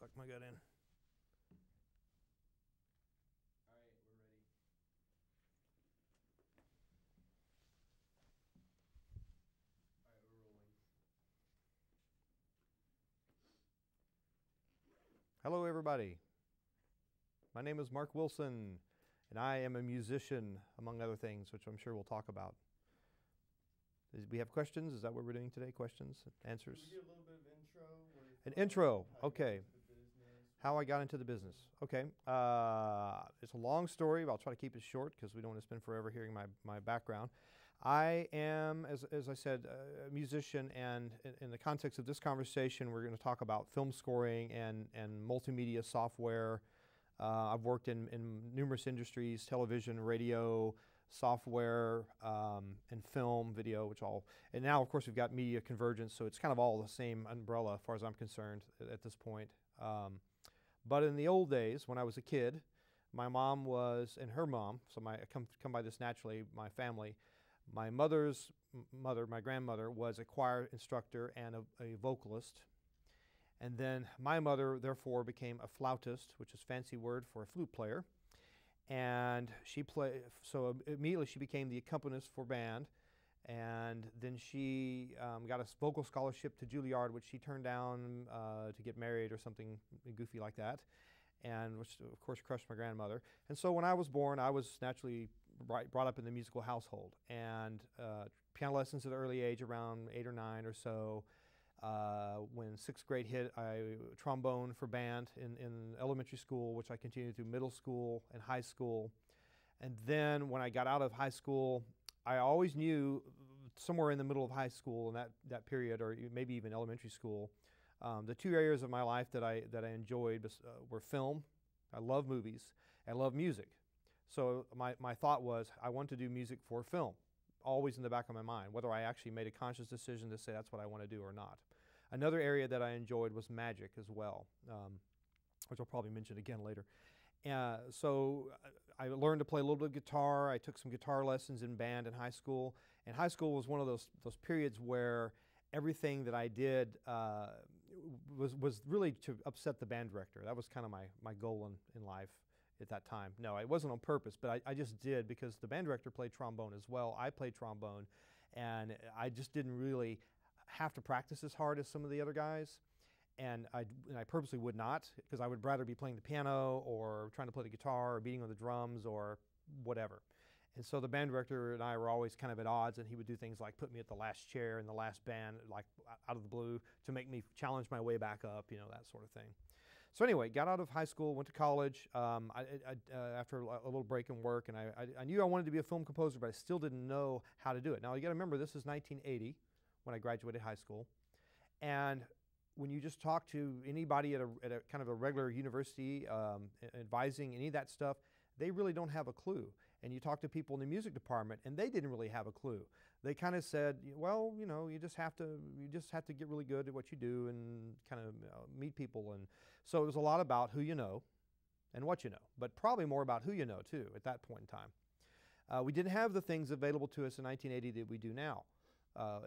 Suck my gut in. All right, we're ready. All right, we're rolling. Hello, everybody. My name is Mark Wilson, and I am a musician, among other things, which I'm sure we'll talk about. We have questions? Is that what we're doing today? Questions, answers? Can we do a little bit of intro? An intro, okay. How I I got into the business. Okay. It's a long story, but I'll try to keep it short because we don't want to spend forever hearing my background. I am, as I said, a musician, and in the context of this conversation, we're going to talk about film scoring and multimedia software. I've worked in numerous industries: television, radio, software, and film, video, and now, of course, we've got media convergence, so it's kind of all the same umbrella as far as I'm concerned at this point. But in the old days, when I was a kid, my mom and her mom, so I come by this naturally, my family, my mother's mother, my grandmother, was a choir instructor and a vocalist. And then my mother, therefore, became a flautist, which is a fancy word for a flute player. And so immediately she became the accompanist for band. And then she got a vocal scholarship to Juilliard, which she turned down to get married or something goofy like that, and which, of course, crushed my grandmother. And so when I was born, I was naturally brought up in the musical household. And piano lessons at an early age, around 8 or 9 or so. When sixth grade hit, I trombone for band in elementary school, which I continued through middle school and high school. And then when I got out of high school, I always knew somewhere in the middle of high school in that period, or maybe even elementary school, the two areas of my life that I enjoyed were film. I love movies. I love music. So my thought was I want to do music for film, always in the back of my mind, whether I actually made a conscious decision to say that's what I want to do or not. Another area that I enjoyed was magic as well, which I'll probably mention again later. So I learned to play a little bit of guitar. I took some guitar lessons in band in high school. And high school was one of those periods where everything that I did was really to upset the band director. That was kind of my goal in life at that time. No, it wasn't on purpose, but I just did because the band director played trombone as well. I played trombone, and I just didn't really have to practice as hard as some of the other guys. And I purposely would not, because I would rather be playing the piano or trying to play the guitar or beating on the drums or whatever. And so the band director and I were always kind of at odds, and he would do things like put me at the last chair in the last band, like out of the blue, to make me challenge my way back up, that sort of thing. So anyway, got out of high school, went to college after a little break in work, and I knew I wanted to be a film composer, but I still didn't know how to do it. Now, you got to remember, this is 1980 when I graduated high school, and when you just talk to anybody at a kind of a regular university, advising any of that stuff, they really don't have a clue. And you talk to people in the music department, and they didn't really have a clue. They kind of said, well, you just have to get really good at what you do and kind of meet people. And so it was a lot about who you know and what you know, but probably more about who you know too at that point in time. We didn't have the things available to us in 1980 that we do now.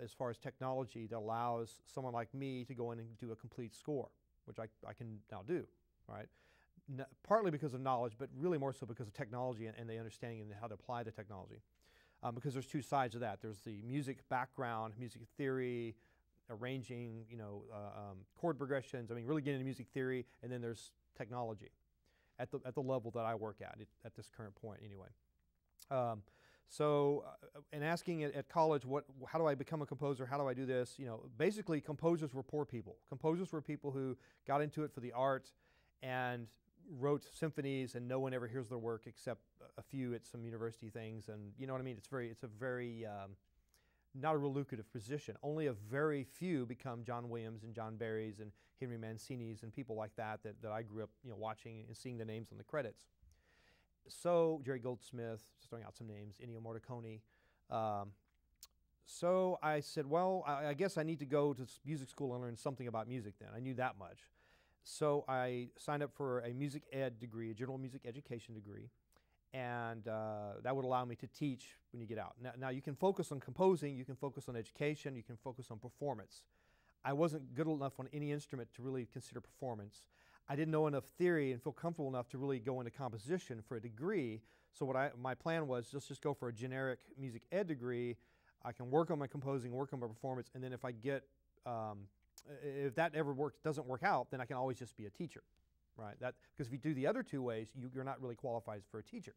As far as technology that allows someone like me to go in and do a complete score, which I can now do, right? Partly because of knowledge, but really more so because of technology and the understanding and how to apply the technology. Because there's two sides of that. There's the music background, music theory, arranging, chord progressions. I mean, really getting into music theory, and then there's technology at the level that I work at this current point, anyway. And asking at college, how do I become a composer? How do I do this? Basically, composers were poor people. Composers were people who got into it for the art and wrote symphonies, and no one ever hears their work except a few at some university things. And you know what I mean? It's a very not a real lucrative position. Only a very few become John Williams and John Barrys and Henry Mancini's and people like that I grew up watching and seeing the names on the credits. So Jerry Goldsmith, just throwing out some names, Ennio Morricone. So I said, well, I guess I need to go to music school and learn something about music then. I knew that much. So I signed up for a music ed degree, a general music education degree, and that would allow me to teach when you get out. Now you can focus on composing, you can focus on education, you can focus on performance. I wasn't good enough on any instrument to really consider performance. I didn't know enough theory and feel comfortable enough to really go into composition for a degree. So my plan was just go for a generic music ed degree. I can work on my composing, work on my performance, and then if I get, if that ever doesn't work out, then I can always just be a teacher, right? Because if you do the other two ways, you're not really qualified for a teacher.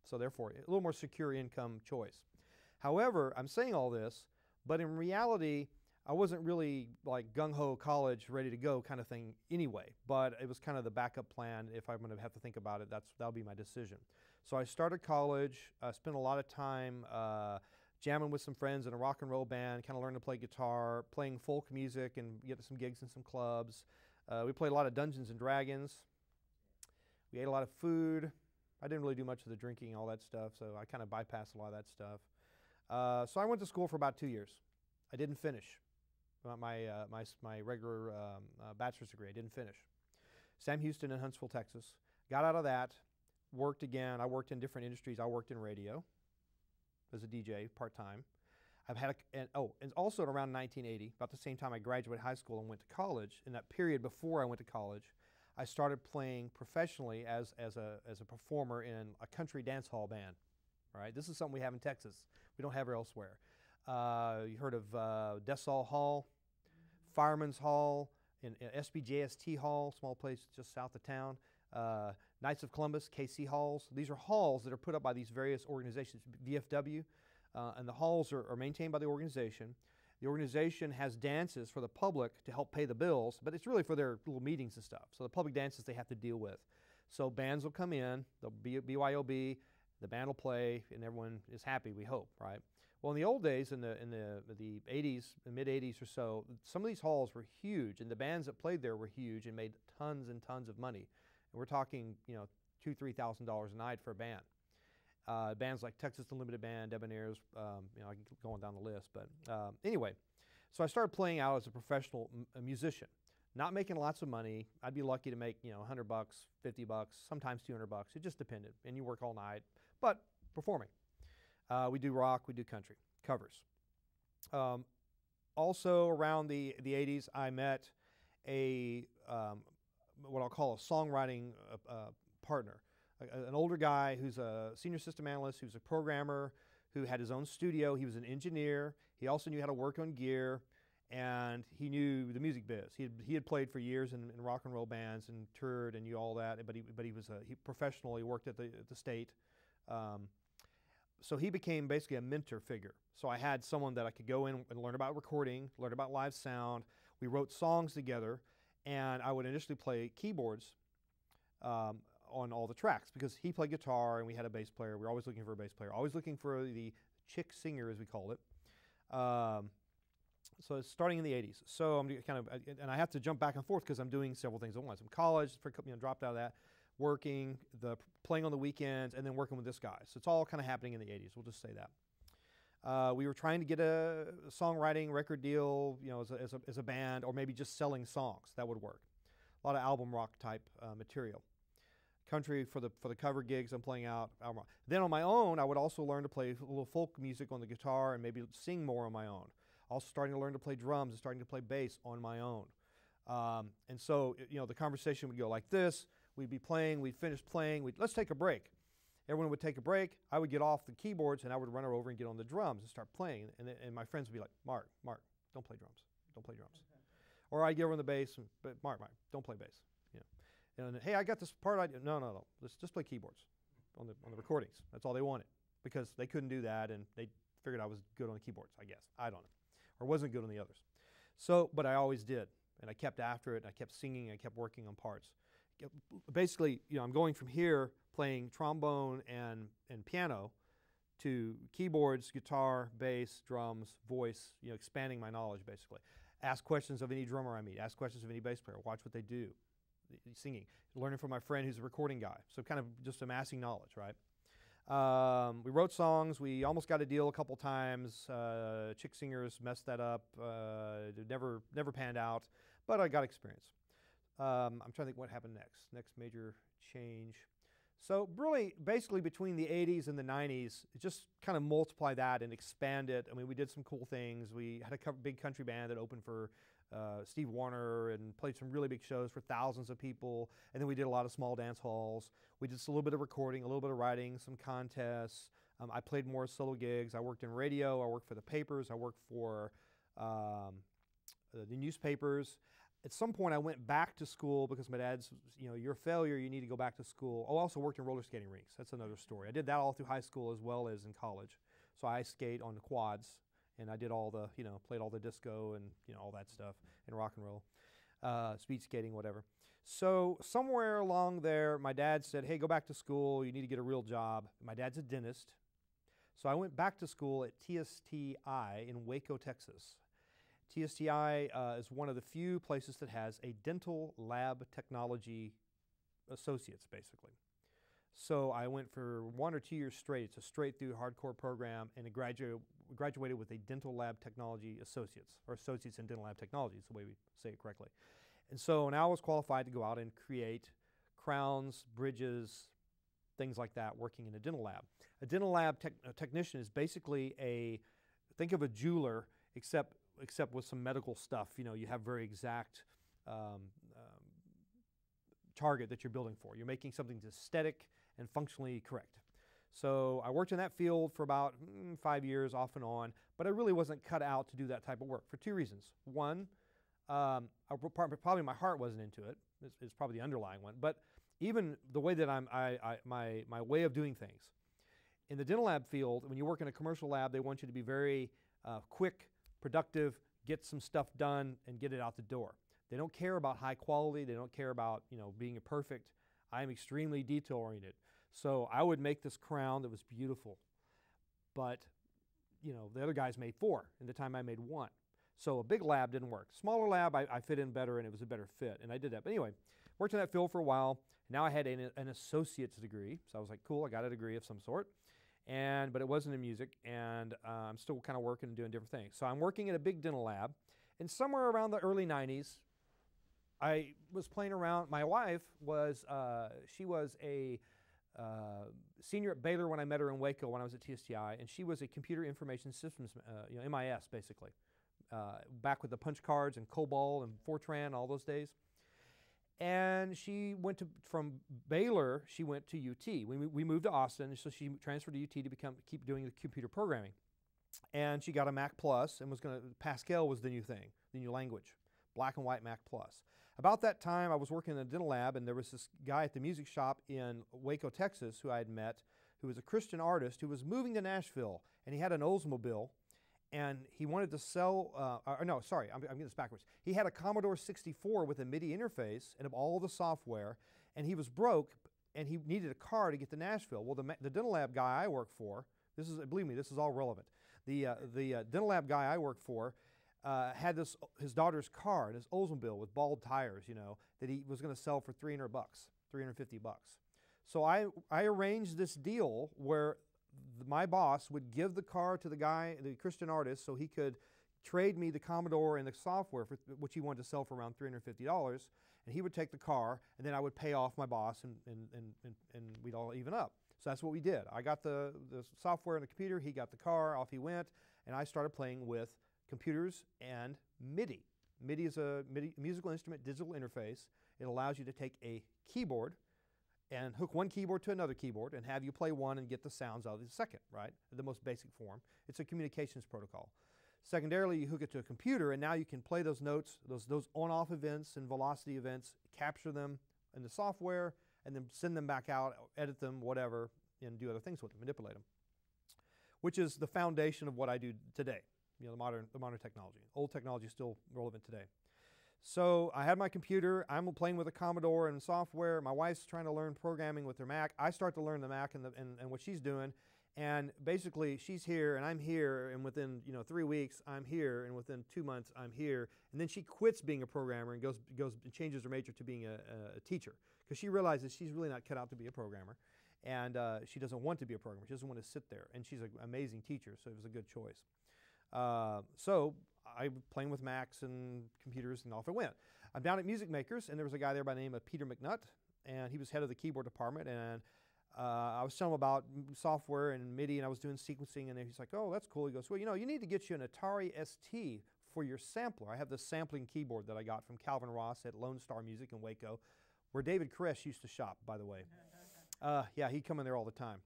So therefore, a little more secure income choice. However, I'm saying all this, but in reality, I wasn't really like gung-ho college, ready to go kind of thing anyway, but it was kind of the backup plan. If I'm going to have to think about it, that'll be my decision. So I started college, spent a lot of time jamming with some friends in a rock and roll band, kind of learned to play guitar, playing folk music and get some gigs in some clubs. We played a lot of Dungeons and Dragons. We ate a lot of food. I didn't really do much of the drinking, all that stuff, so I kind of bypassed a lot of that stuff. So I went to school for about 2 years. I didn't finish my regular bachelor's degree. I didn't finish. Sam Houston in Huntsville, Texas. Got out of that, worked again. I worked in different industries. I worked in radio as a DJ part-time. I've had and also around 1980, about the same time I graduated high school and went to college, in that period before I went to college, I started playing professionally as a performer in a country dance hall band. All right, this is something we have in Texas. We don't have it elsewhere. You heard of Dessall Hall, Fireman's Hall, in SBJST Hall, small place just south of town. Knights of Columbus, KC Halls. These are halls that are put up by these various organizations, VFW, and the halls are maintained by the organization. The organization has dances for the public to help pay the bills, but it's really for their little meetings and stuff. So the public dances they have to deal with. So bands will come in, there'll be a BYOB, the band will play, and everyone is happy, we hope, right? Well, in the old days, in the 80s, the mid-80s or so, some of these halls were huge, and the bands that played there were huge and made tons and tons of money. And we're talking, $2,000, $3,000 a night for a band. Bands like Texas Unlimited Band, Debonaires, I can keep going down the list. But anyway, so I started playing out as a professional musician, not making lots of money. I'd be lucky to make, $100, $50, sometimes $200. It just depended. And you work all night, but performing. We do rock, we do country, covers. Also around the 80s, I met what I'll call a songwriting partner, an older guy who's a senior system analyst, who's a programmer, who had his own studio. He was an engineer. He also knew how to work on gear, and he knew the music biz. He had played for years in rock and roll bands and toured and knew all that. But he was professional. He worked at the state. So he became basically a mentor figure. So I had someone that I could go in and learn about recording, learn about live sound. We wrote songs together, and I would initially play keyboards on all the tracks because he played guitar and we had a bass player. We were always looking for a bass player, always looking for the chick singer, as we called it. So it's starting in the 80s. So I'm and I have to jump back and forth because I'm doing several things at once. I'm in college, dropped out of that, working, playing on the weekends, and then working with this guy. So it's all kind of happening in the 80s. We'll just say that. We were trying to get a songwriting record deal, as a band, or maybe just selling songs. That would work. A lot of album rock type material. Country for the cover gigs I'm playing out. Album rock. Then on my own, I would also learn to play a little folk music on the guitar and maybe sing more on my own. Also starting to learn to play drums and starting to play bass on my own. And so, the conversation would go like this. We'd be playing, we'd finish playing, let's take a break. Everyone would take a break. I would get off the keyboards and I would run over and get on the drums and start playing. And my friends would be like, Mark, don't play drums. Don't play drums. Or I'd get over on the bass, but Mark, don't play bass. And hey, I got this part. No. Let's just play keyboards on the recordings. That's all they wanted because they couldn't do that and they figured I was good on the keyboards, I guess. I don't know. Or wasn't good on the others. So, but I always did. And I kept after it. And I kept singing. I kept working on parts. Basically, I'm going from here playing trombone and piano to keyboards, guitar, bass, drums, voice, expanding my knowledge basically. Ask questions of any drummer I meet. Ask questions of any bass player. Watch what they do. Singing. Learning from my friend who's a recording guy. So kind of just amassing knowledge, right? We wrote songs. We almost got a deal a couple times. Chick singers messed that up. It never panned out, but I got experience. I'm trying to think what happened next. Next major change. So really, basically between the 80s and the 90s, just kind of multiply that and expand it. I mean, we did some cool things. We had a big country band that opened for Steve Wariner and played some really big shows for thousands of people. And then we did a lot of small dance halls. We did a little bit of recording, a little bit of writing, some contests. I played more solo gigs. I worked in radio. I worked for the papers. I worked for the newspapers. At some point, I went back to school because my dad's, you're a failure, you need to go back to school. I also worked in roller skating rinks. That's another story. I did that all through high school as well as in college. So I skate on the quads, and I did all the, played all the disco and, all that stuff, and rock and roll, speed skating, whatever. So somewhere along there, my dad said, hey, go back to school. You need to get a real job. My dad's a dentist. So I went back to school at TSTI in Waco, Texas. TSTI is one of the few places that has a dental lab technology associates, basically. So I went for 1 or 2 years straight. It's a straight through hardcore program, and graduated with a dental lab technology associates, or associates in dental lab technology is the way we say it correctly. And so now I was qualified to go out and create crowns, bridges, things like that, working in a dental lab. A dental lab technician is basically think of a jeweler, except with some medical stuff. You have very exact target that you're building for. You're making something that's aesthetic and functionally correct. So I worked in that field for about 5 years off and on, but I really wasn't cut out to do that type of work for 2 reasons. One, probably my heart wasn't into it. It's probably the underlying one. But even the way that my way of doing things. In the dental lab field, when you work in a commercial lab, they want you to be very quick, productive, get some stuff done, and get it out the door. They don't care about high quality. They don't care about being perfect. I am extremely detail oriented. So I would make this crown that was beautiful, but the other guys made 4, and the time I made 1. So a big lab didn't work. Smaller lab, I fit in better, and it was a better fit, and I did that. But anyway, worked in that field for a while. Now I had an associate's degree, so I was like, cool, I got a degree of some sort. But it wasn't in music, and I'm still kind of working and doing different things. So I'm working at a big dental lab, and somewhere around the early 90s, I was playing around. My wife was, she was a senior at Baylor when I met her in Waco when I was at TSTI, and she was a computer information systems, MIS basically, back with the punch cards and COBOL and Fortran, all those days. And she went from Baylor, she went to UT. We moved to Austin, so she transferred to UT to keep doing the computer programming. And she got a Mac Plus and Pascal was the new thing, the new language, black and white Mac Plus. About that time, I was working in a dental lab, and there was this guy at the music shop in Waco, Texas, who I had met, who was a Christian artist who was moving to Nashville, and he had an Oldsmobile. And he wanted to sell, I'm getting this backwards. He had a Commodore 64 with a MIDI interface and all the software, and he was broke, and he needed a car to get to Nashville. Well, the dental lab guy I work for, believe me, this is all relevant. The dental lab guy I work for had his daughter's car, this Oldsmobile with bald tires, that he was going to sell for $300, $350. So I arranged this deal where my boss would give the car to the guy, the Christian artist, so he could trade me the Commodore and the software, which he wanted to sell for around $350, and he would take the car, and then I would pay off my boss, and we'd all even up. So that's what we did. I got the software and the computer, he got the car, off he went, and I started playing with computers and MIDI. MIDI is a musical instrument digital interface. It allows you to take a keyboard and hook one keyboard to another keyboard and have you play one and get the sounds out of the second, right? The most basic form. It's a communications protocol. Secondarily, you hook it to a computer, and now you can play those notes, those on-off events and velocity events, capture them in the software, and then send them back out, edit them, whatever, and do other things with them, manipulate them, which is the foundation of what I do today, the modern technology. Old technology is still relevant today. So I had my computer, I'm playing with a Commodore and software, my wife's trying to learn programming with her Mac, I start to learn the Mac and what she's doing, and basically she's here and I'm here, and within 3 weeks I'm here, and within 2 months I'm here, and then she quits being a programmer and goes and changes her major to being a teacher, because she realizes she's really not cut out to be a programmer, and she doesn't want to be a programmer, she doesn't want to sit there, and she's an amazing teacher, so it was a good choice. So I was playing with Macs and computers, and off I went. I'm down at Music Makers, and there was a guy there by the name of Peter McNutt, and he was head of the keyboard department, and I was telling him about software and MIDI, and I was doing sequencing, and he's like, "Oh, that's cool." He goes, "Well, you need to get you an Atari ST for your sampler. I have this sampling keyboard that I got from Calvin Ross at Lone Star Music in Waco, where David Koresh used to shop, by the way. Yeah, he'd come in there all the time.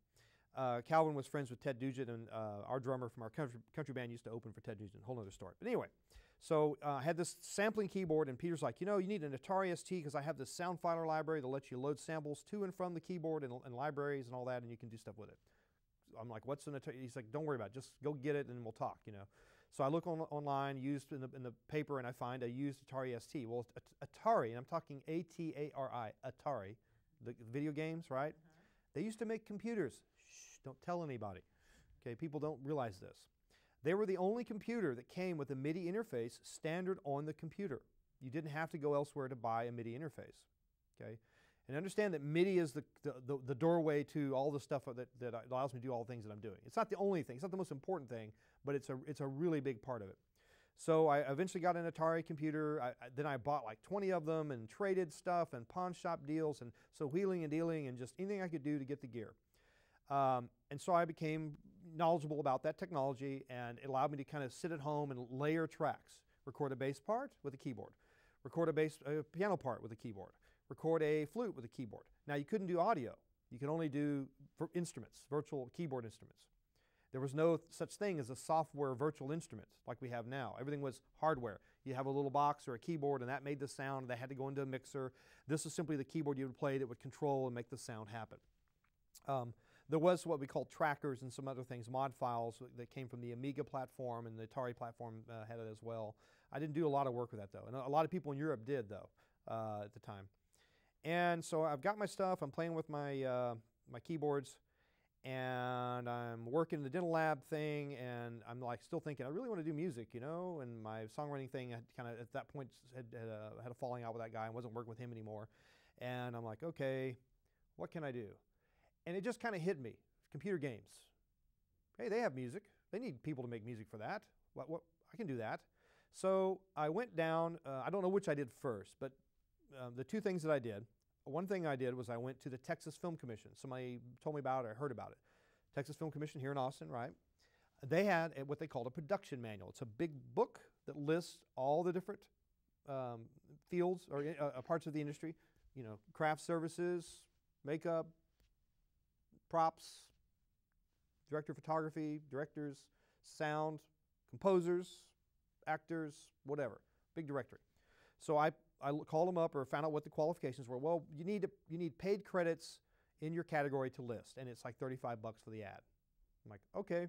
Calvin was friends with Ted Nugent, and our drummer from our country band used to open for Ted Nugent. Whole other story. But anyway, so I had this sampling keyboard, and Peter's like, you need an Atari ST because I have this sound filer library that lets you load samples to and from the keyboard and libraries and all that, and you can do stuff with it. I'm like, what's an Atari? He's like, don't worry about it. Just go get it, and we'll talk, So I look online, used in the paper, and I find a used Atari ST. Well, Atari, and I'm talking A-T-A-R-I, Atari, the video games, right? They used to make computers. Shh, don't tell anybody. Okay, people don't realize this. They were the only computer that came with a MIDI interface standard on the computer. You didn't have to go elsewhere to buy a MIDI interface. Okay, and understand that MIDI is the doorway to all the stuff that allows me to do all the things that I'm doing. It's not the only thing. It's not the most important thing, but it's a really big part of it. So I eventually got an Atari computer. Then I bought like 20 of them and traded stuff and pawn shop deals, and so wheeling and dealing and just anything I could do to get the gear. And so I became knowledgeable about that technology, and it allowed me to kind of sit at home and layer tracks, record a bass part with a keyboard, record a piano part with a keyboard, record a flute with a keyboard. Now you couldn't do audio. You could only do instruments, virtual keyboard instruments. There was no such thing as a software virtual instrument like we have now. Everything was hardware. You have a little box or a keyboard, and that made the sound. They had to go into a mixer. This is simply the keyboard you would play that would control and make the sound happen. There was what we called trackers and some other things, mod files that came from the Amiga platform, and the Atari platform had it as well. I didn't do a lot of work with that, though. And a lot of people in Europe did, though, at the time. And so I've got my stuff. I'm playing with my, my keyboards, and I'm working the dental lab thing, and I'm like still thinking, I really want to do music, and my songwriting thing had kind of at that point had a falling out with that guy and wasn't working with him anymore. And I'm like, okay, what can I do? And it just kind of hit me, computer games. Hey, they have music. They need people to make music for that. What I can do that. So I went down, I don't know which I did first, but the two things that I did, one thing I did was I went to the Texas Film Commission. Somebody told me about it, I heard about it. Texas Film Commission here in Austin, right? They had what they called a production manual. It's a big book that lists all the different fields or parts of the industry, craft services, makeup, props, director of photography, directors, sound, composers, actors, whatever, big directory. So I called them up or found out what the qualifications were. Well, you need paid credits in your category to list, and it's like $35 for the ad. I'm like, okay.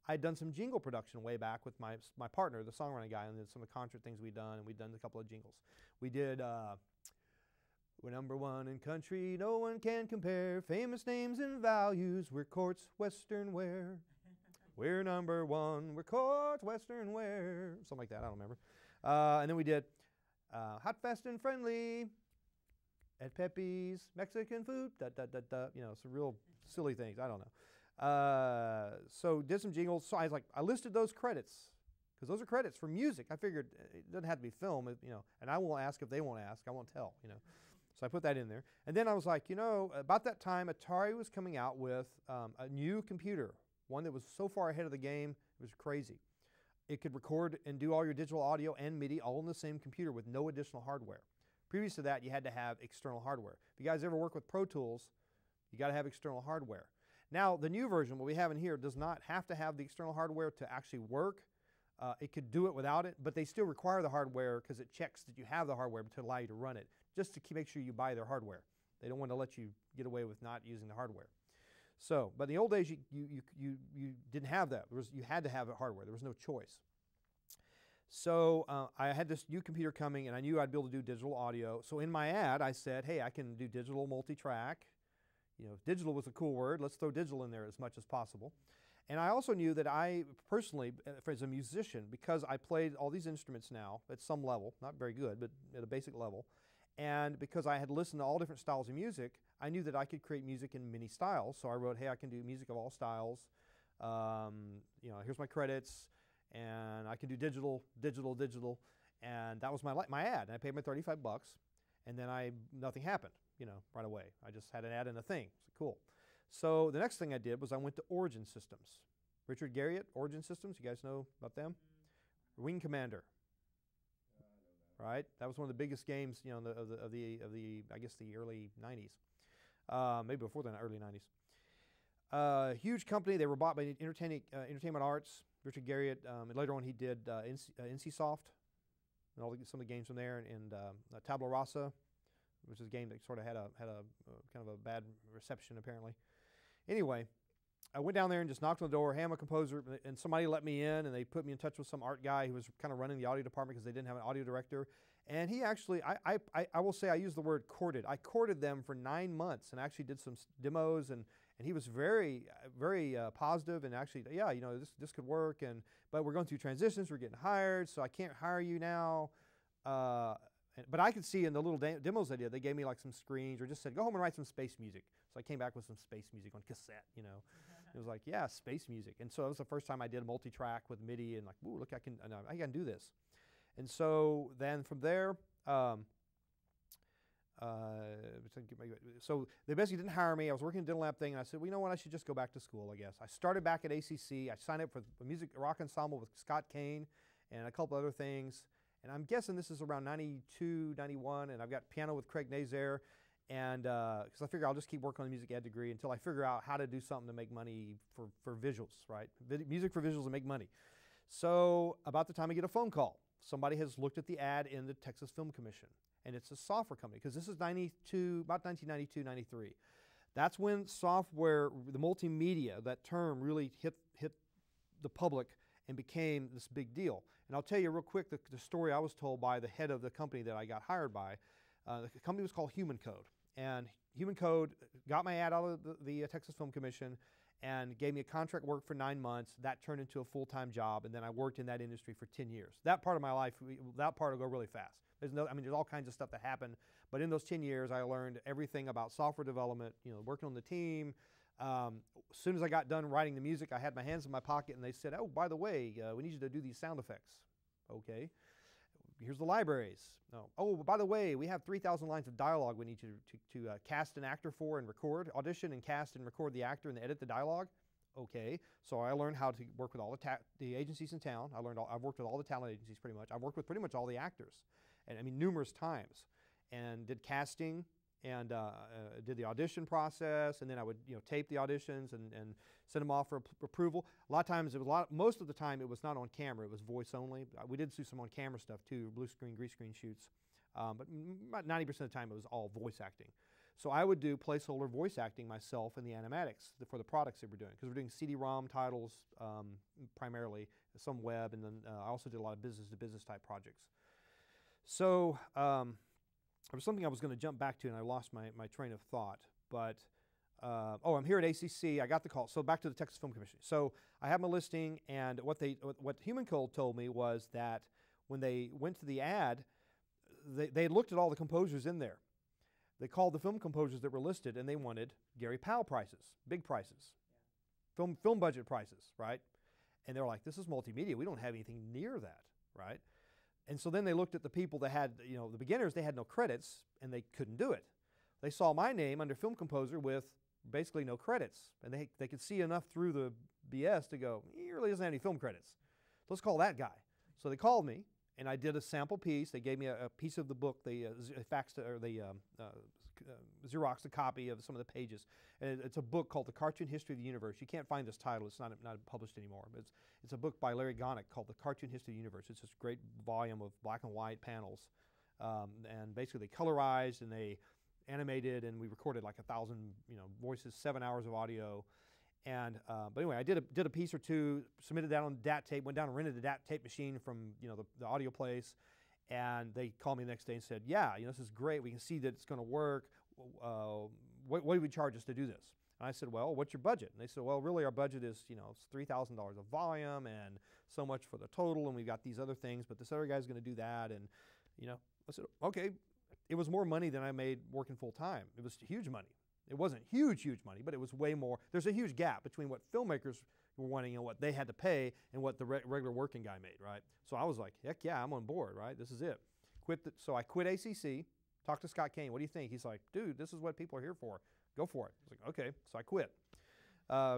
I'd done some jingle production way back with my partner, the songwriting guy, and then some of the concert things we'd done, and we'd done a couple of jingles. We did we're number one in country, no one can compare. Famous names and values, we're Courts Western Wear. We're number one, we're Courts Western Wear. Something like that, I don't remember. And then we did Hot, Fast, and Friendly at Pepe's, Mexican food, some real silly things, I don't know. So did some jingles. So I listed those credits, because those are credits for music. I figured it doesn't have to be film, and I won't ask if they won't ask. I won't tell, So I put that in there. And then I was like, about that time, Atari was coming out with a new computer, one that was so far ahead of the game, it was crazy. It could record and do all your digital audio and MIDI all in the same computer with no additional hardware. Previous to that, you had to have external hardware. If you guys ever work with Pro Tools, you got to have external hardware. Now, the new version, what we have in here, does not have to have the external hardware to actually work. It could do it without it, but they still require the hardware because it checks that you have the hardware to allow you to run it, just to make sure you buy their hardware. They don't want to let you get away with not using the hardware. So, but in the old days, you didn't have that. You had to have the hardware. There was no choice. So I had this new computer coming, and I knew I'd be able to do digital audio. So in my ad, I said, hey, I can do digital multi-track. Digital was a cool word. Let's throw digital in there as much as possible. And I also knew that I personally, as a musician, because I played all these instruments now at some level, not very good, but at a basic level, and because I had listened to all different styles of music, I knew that I could create music in many styles. So I wrote, hey, I can do music of all styles. Here's my credits, and I can do digital, and that was my ad. And I paid my $35, and then nothing happened, right away. I just had an ad and a thing. So cool. So the next thing I did was I went to Origin Systems. Richard Garriott, Origin Systems. You guys know about them? Wing Commander. Right? That was one of the biggest games, you know, of the I guess the early 90s. Maybe before the early 90s. Huge company. They were bought by Entertainment Arts. Richard Garriott. And later on, he did NCSoft and some of the games from there, and Tabula Rasa, which is a game that sort of had a kind of a bad reception apparently. Anyway, I went down there and just knocked on the door. Hey, I'm a composer, and somebody let me in, and they put me in touch with some art guy who was kind of running the audio department because they didn't have an audio director. And he actually, I will say, I use the word courted. I courted them for 9 months and actually did some demos, and he was very, very positive, and actually, yeah, you know, this could work, but we're going through transitions, we're getting hired, so I can't hire you now. But I could see in the little demos I did, they gave me like some screens or just said, go home and write some space music. So I came back with some space music on cassette, you know. It was like, yeah, space music. And so it was the first time I did a multi-track with MIDI, and like, ooh, look, I can do this. And so then from there, so they basically didn't hire me. I was working in the dental lab thing, and I said, well, you know what, I should just go back to school, I guess. I started back at ACC. I signed up for the music rock ensemble with Scott Kane and a couple other things. And I'm guessing this is around 92, 91, and I've got piano with Craig Nazaire, and because I figure I'll just keep working on the music ed degree until I figure out how to do something to make money for visuals, right? Music for visuals and make money. So about the time I get a phone call, somebody has looked at the ad in the Texas Film Commission, and it's a software company, because this is about 1992, 93. That's when software, the multimedia, that term really hit the public and became this big deal. And I'll tell you real quick the story I was told by the head of the company that I got hired by. The company was called Human Code. And Human Code got my ad out of the Texas Film Commission and gave me a contract work for 9 months. That turned into a full-time job, and then I worked in that industry for 10 years. That part of my life, that part will go really fast. There's all kinds of stuff that happened, but in those 10 years, I learned everything about software development, you know, working on the team. As soon as I got done writing the music, I had my hands in my pocket, and they said, oh, by the way, we need you to do these sound effects. Okay. Here's the libraries. Oh, by the way, we have 3,000 lines of dialogue we need you to cast an actor for and record, audition and cast and record the actor and edit the dialogue. Okay. So I learned how to work with all the agencies in town. I've worked with all the talent agencies pretty much. I've worked with pretty much all the actors, and I mean numerous times, and did casting, and did the audition process, and then I would tape the auditions and send them off for approval. A lot of times most of the time it was not on camera, it was voice only. We did do some on camera stuff too, blue screen, green screen shoots, but about 90% of the time it was all voice acting. So I would do placeholder voice acting myself in the animatics for the products that we're doing, because we're doing CD-ROM titles primarily, some web, and then I also did a lot of business-to-business type projects. So there was something I was going to jump back to, and I lost my train of thought. But, I'm here at ACC. I got the call. So back to the Texas Film Commission. So I have my listing, and what Human Code told me was that when they went to the ad, they looked at all the composers in there. They called the film composers that were listed, and they wanted Gary Powell prices, big prices, film budget prices, right? And they were like, this is multimedia. We don't have anything near that, right? And so then they looked at the people that had, the beginners, they had no credits, and they couldn't do it. They saw my name under film composer with basically no credits, and they could see enough through the BS to go, he really doesn't have any film credits. Let's call that guy. So they called me, and I did a sample piece. They gave me a piece of the book. They Xeroxed a copy of some of the pages. And it's a book called The Cartoon History of the Universe. You can't find this title. It's not published anymore. But it's a book by Larry Gonick called The Cartoon History of the Universe. It's this great volume of black and white panels. And basically they colorized and they animated, and we recorded like 1,000 voices, 7 hours of audio. And but anyway, I did a piece or two, submitted that on DAT tape, went down and rented a DAT tape machine from the audio place, and they called me the next day and said, yeah, this is great. We can see that it's going to work. What do we charge us to do this? And I said, well, what's your budget? And they said, well, really our budget is it's $3,000 a volume and so much for the total, and we've got these other things, but this other guy's going to do that. And I said, okay. It was more money than I made working full time. It was huge money. It wasn't huge money, but it was way more. There's a huge gap between what filmmakers were wanting and what they had to pay and what the regular working guy made, right? So I was like, heck yeah, I'm on board, right? This is it. So I quit ACC, talked to Scott Kane. What do you think? He's like, dude, this is what people are here for. Go for it. I was like, okay. So I quit.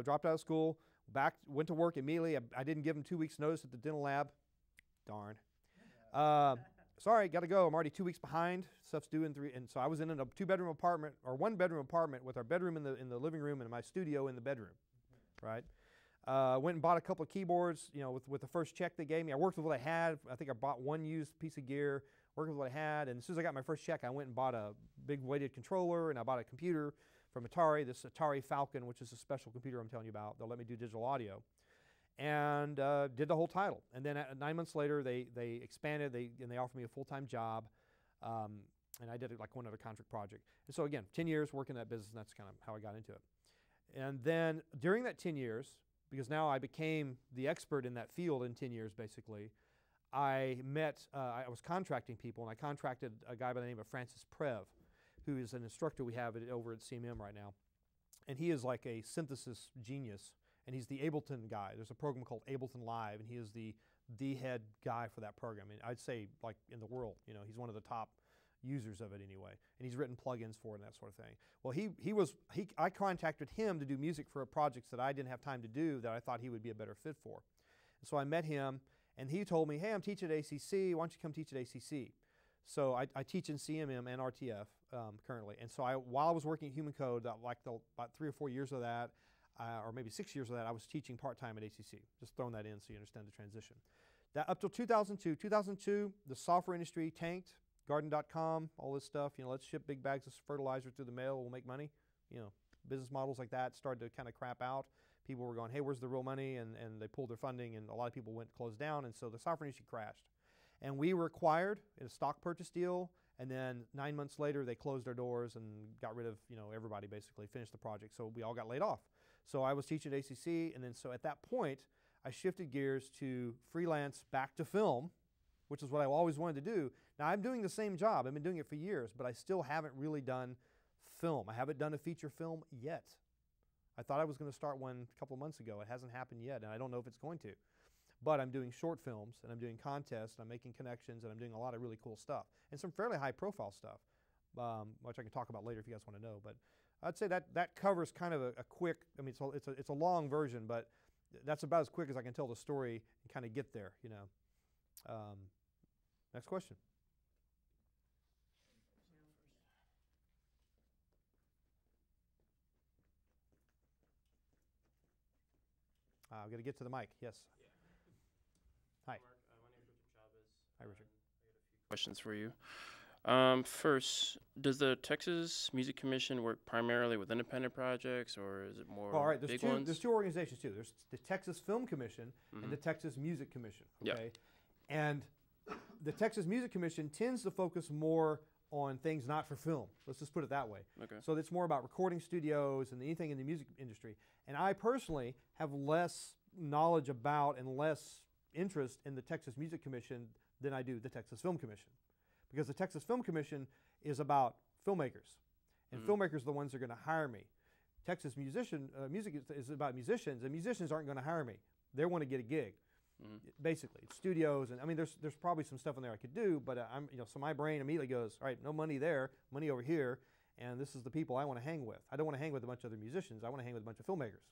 Dropped out of school. Went to work immediately. I didn't give them 2 weeks notice at the dental lab. Darn. Sorry, got to go. I'm already 2 weeks behind. Stuff's due in 3. And so I was in a 2-bedroom apartment or 1-bedroom apartment with our bedroom in the living room and my studio in the bedroom, right? Went and bought a couple of keyboards, with the first check they gave me. I worked with what I had. I think I bought one used piece of gear, worked with what I had. And as soon as I got my first check, I went and bought a big weighted controller, and I bought a computer from Atari, this Atari Falcon, which is a special computer I'm telling you about. They'll let me do digital audio. And did the whole title. And then 9 months later, they expanded, and they offered me a full-time job. And I did it like one other contract project. And so again, 10 years working that business, and that's kind of how I got into it. And then during that 10 years, because now I became the expert in that field in 10 years basically, I was contracting people, and I contracted a guy by the name of Francis Prev, who is an instructor we have over at CMM right now. And he is like a synthesis genius, and he's the Ableton guy. There's a program called Ableton Live, and he is the head guy for that program. I mean, I'd say like in the world, he's one of the top users of it anyway. And he's written plugins for it and that sort of thing. Well, I contacted him to do music for projects that I didn't have time to do that I thought he would be a better fit for. And so I met him, and he told me, hey, I'm teaching at ACC. Why don't you come teach at ACC? So I teach in CMM and RTF currently. And so while I was working at Human Code, about 3 or 4 years of that, or maybe 6 years of that, I was teaching part-time at ACC. Just throwing that in so you understand the transition. Up till 2002, the software industry tanked. Garden.com, all this stuff. Let's ship big bags of fertilizer through the mail. We'll make money. Business models like that started to kind of crap out. People were going, hey, where's the real money? And they pulled their funding, and a lot of people closed down. And so the software industry crashed. And we were acquired in a stock purchase deal. And then 9 months later, they closed their doors and got rid of everybody, basically finished the project. So we all got laid off. So I was teaching at ACC, and then so at that point, I shifted gears to freelance back to film, which is what I always wanted to do. Now I'm doing the same job. I've been doing it for years, but I still haven't really done film. I haven't done a feature film yet. I thought I was going to start one a couple of months ago. It hasn't happened yet, and I don't know if it's going to. But I'm doing short films, and I'm doing contests, and I'm making connections, and I'm doing a lot of really cool stuff, and some fairly high-profile stuff, which I can talk about later if you guys want to know. But I'd say that covers kind of a quick. I mean, it's a long version, but that's about as quick as I can tell the story and kind of get there. Next question. I've got to get to the mic. Yes. Yeah. Hi. Mark, my name is Richard Chavez. Hi, Richard. I got a few questions for you. First, does the Texas Music Commission work primarily with independent projects, or is it more all right, big ones? There's two organizations too. There's the Texas Film Commission and the Texas Music Commission. Okay, and the Texas Music Commission tends to focus more on things not for film. Let's just put it that way. Okay. So it's more about recording studios and anything in the music industry. And I personally have less knowledge about and less interest in the Texas Music Commission than I do the Texas Film Commission. Because the Texas Film Commission is about filmmakers. And filmmakers are the ones that are going to hire me. Texas music is about musicians, and musicians aren't going to hire me. They want to get a gig. Basically, studios, and I mean, there's probably some stuff in there I could do, but so my brain immediately goes, all right, no money there, money over here, and this is the people I want to hang with. I don't want to hang with a bunch of other musicians. I want to hang with a bunch of filmmakers.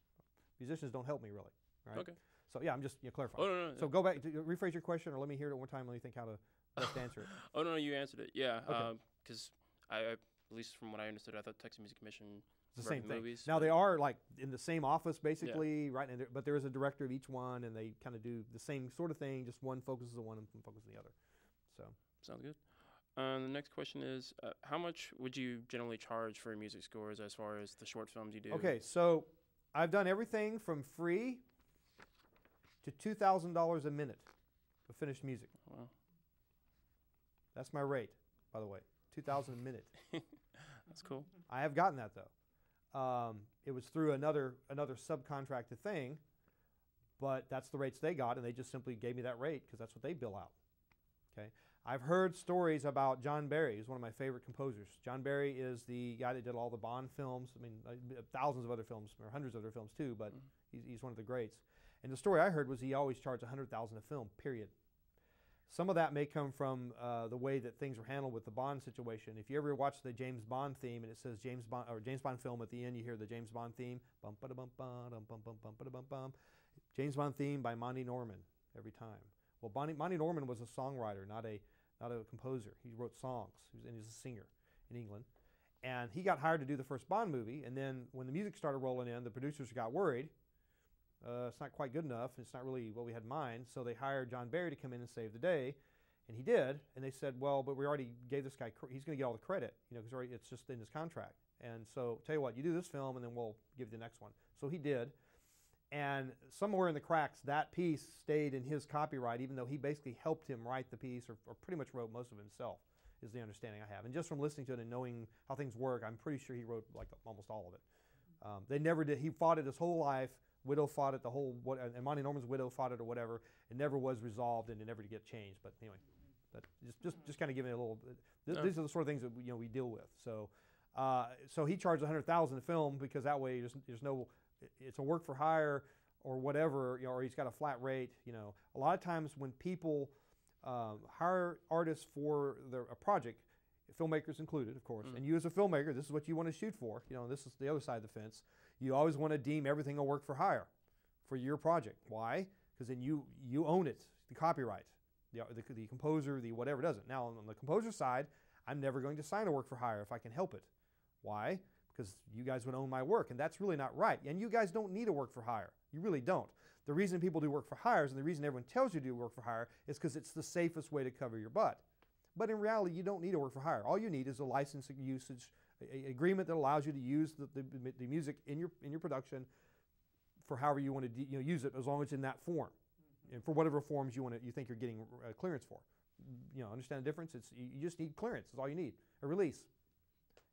Musicians don't help me really, right? Okay. So yeah, I'm just clarifying. Oh, no, So go back, rephrase your question, or let me hear it one more time. Let me think how to best answer it. Oh, no, you answered it. Yeah. Okay. Because I, at least from what I understood, I thought Texas Music Commission It's the same thing. movies. Now they are like in the same office basically, right? And but there is a director of each one, and they kind of do the same sort of thing. Just one focuses on one and one focuses on the other. So Sounds good. The next question is, how much would you generally charge for music scores as far as the short films you do? okay, so I've done everything from free to $2,000 a minute of finished music. Wow. That's my rate, by the way, $2,000 a minute. That's cool. I have gotten that though. It was through another subcontracted thing, but that's the rates they got, and they just simply gave me that rate because that's what they bill out. Okay. I've heard stories about John Barry. He's one of my favorite composers. John Barry is the guy that did all the Bond films. I mean, thousands of other films, or hundreds of other films too, but he's one of the greats. And the story I heard was he always charged $100,000 a film, period. Some of that may come from the way that things were handled with the Bond situation. If you ever watch the James Bond theme and it says James Bond film at the end, you hear the James Bond theme, bum ba da bum bum bum bum bum ba da bum bum. James Bond theme by Monty Norman every time. Well, Monty Norman was a songwriter, not a composer. He wrote songs, and he's a singer in England. And he got hired to do the first Bond movie, and then when the music started rolling in, the producers got worried. It's not quite good enough. It's not really what we had in mind. So they hired John Barry to come in and save the day, and he did. And they said, well, but we already gave this guy, he's going to get all the credit, because it's just in his contract. And so tell you what, you do this film, and then we'll give you the next one. So he did. And somewhere in the cracks, that piece stayed in his copyright, even though he basically helped him write the piece, or pretty much wrote most of it himself, is the understanding I have. And just from listening to it and knowing how things work, I'm pretty sure he wrote like almost all of it. They never did. He fought it his whole life. Widow fought it and Monty Norman's widow fought it or whatever. It never was resolved, and it never did get changed. But anyway, just kind of giving it a little. These are the sort of things that we deal with. So he charged $100,000 a film because that way there's no. It's a work for hire or whatever, or he's got a flat rate. A lot of times when people hire artists for a project, filmmakers included, of course, and you as a filmmaker, this is what you want to shoot for. This is the other side of the fence. You always want to deem everything a work for hire for your project. Why? Because then you own it, the copyright, the composer, the whatever does it. Now on the composer side, I'm never going to sign a work for hire if I can help it. Why? Because you guys would own my work, and that's really not right. And you guys don't need a work for hire. You really don't. The reason people do work for hires, and the reason everyone tells you to do work for hire, is because it's the safest way to cover your butt. But in reality, you don't need a work for hire. All you need is a licensing usage agreement that allows you to use the music in your production for however you want to use it, as long as it's in that form, and for whatever forms you think you're getting clearance for. Understand the difference? You just need clearance. That's all you need. A release.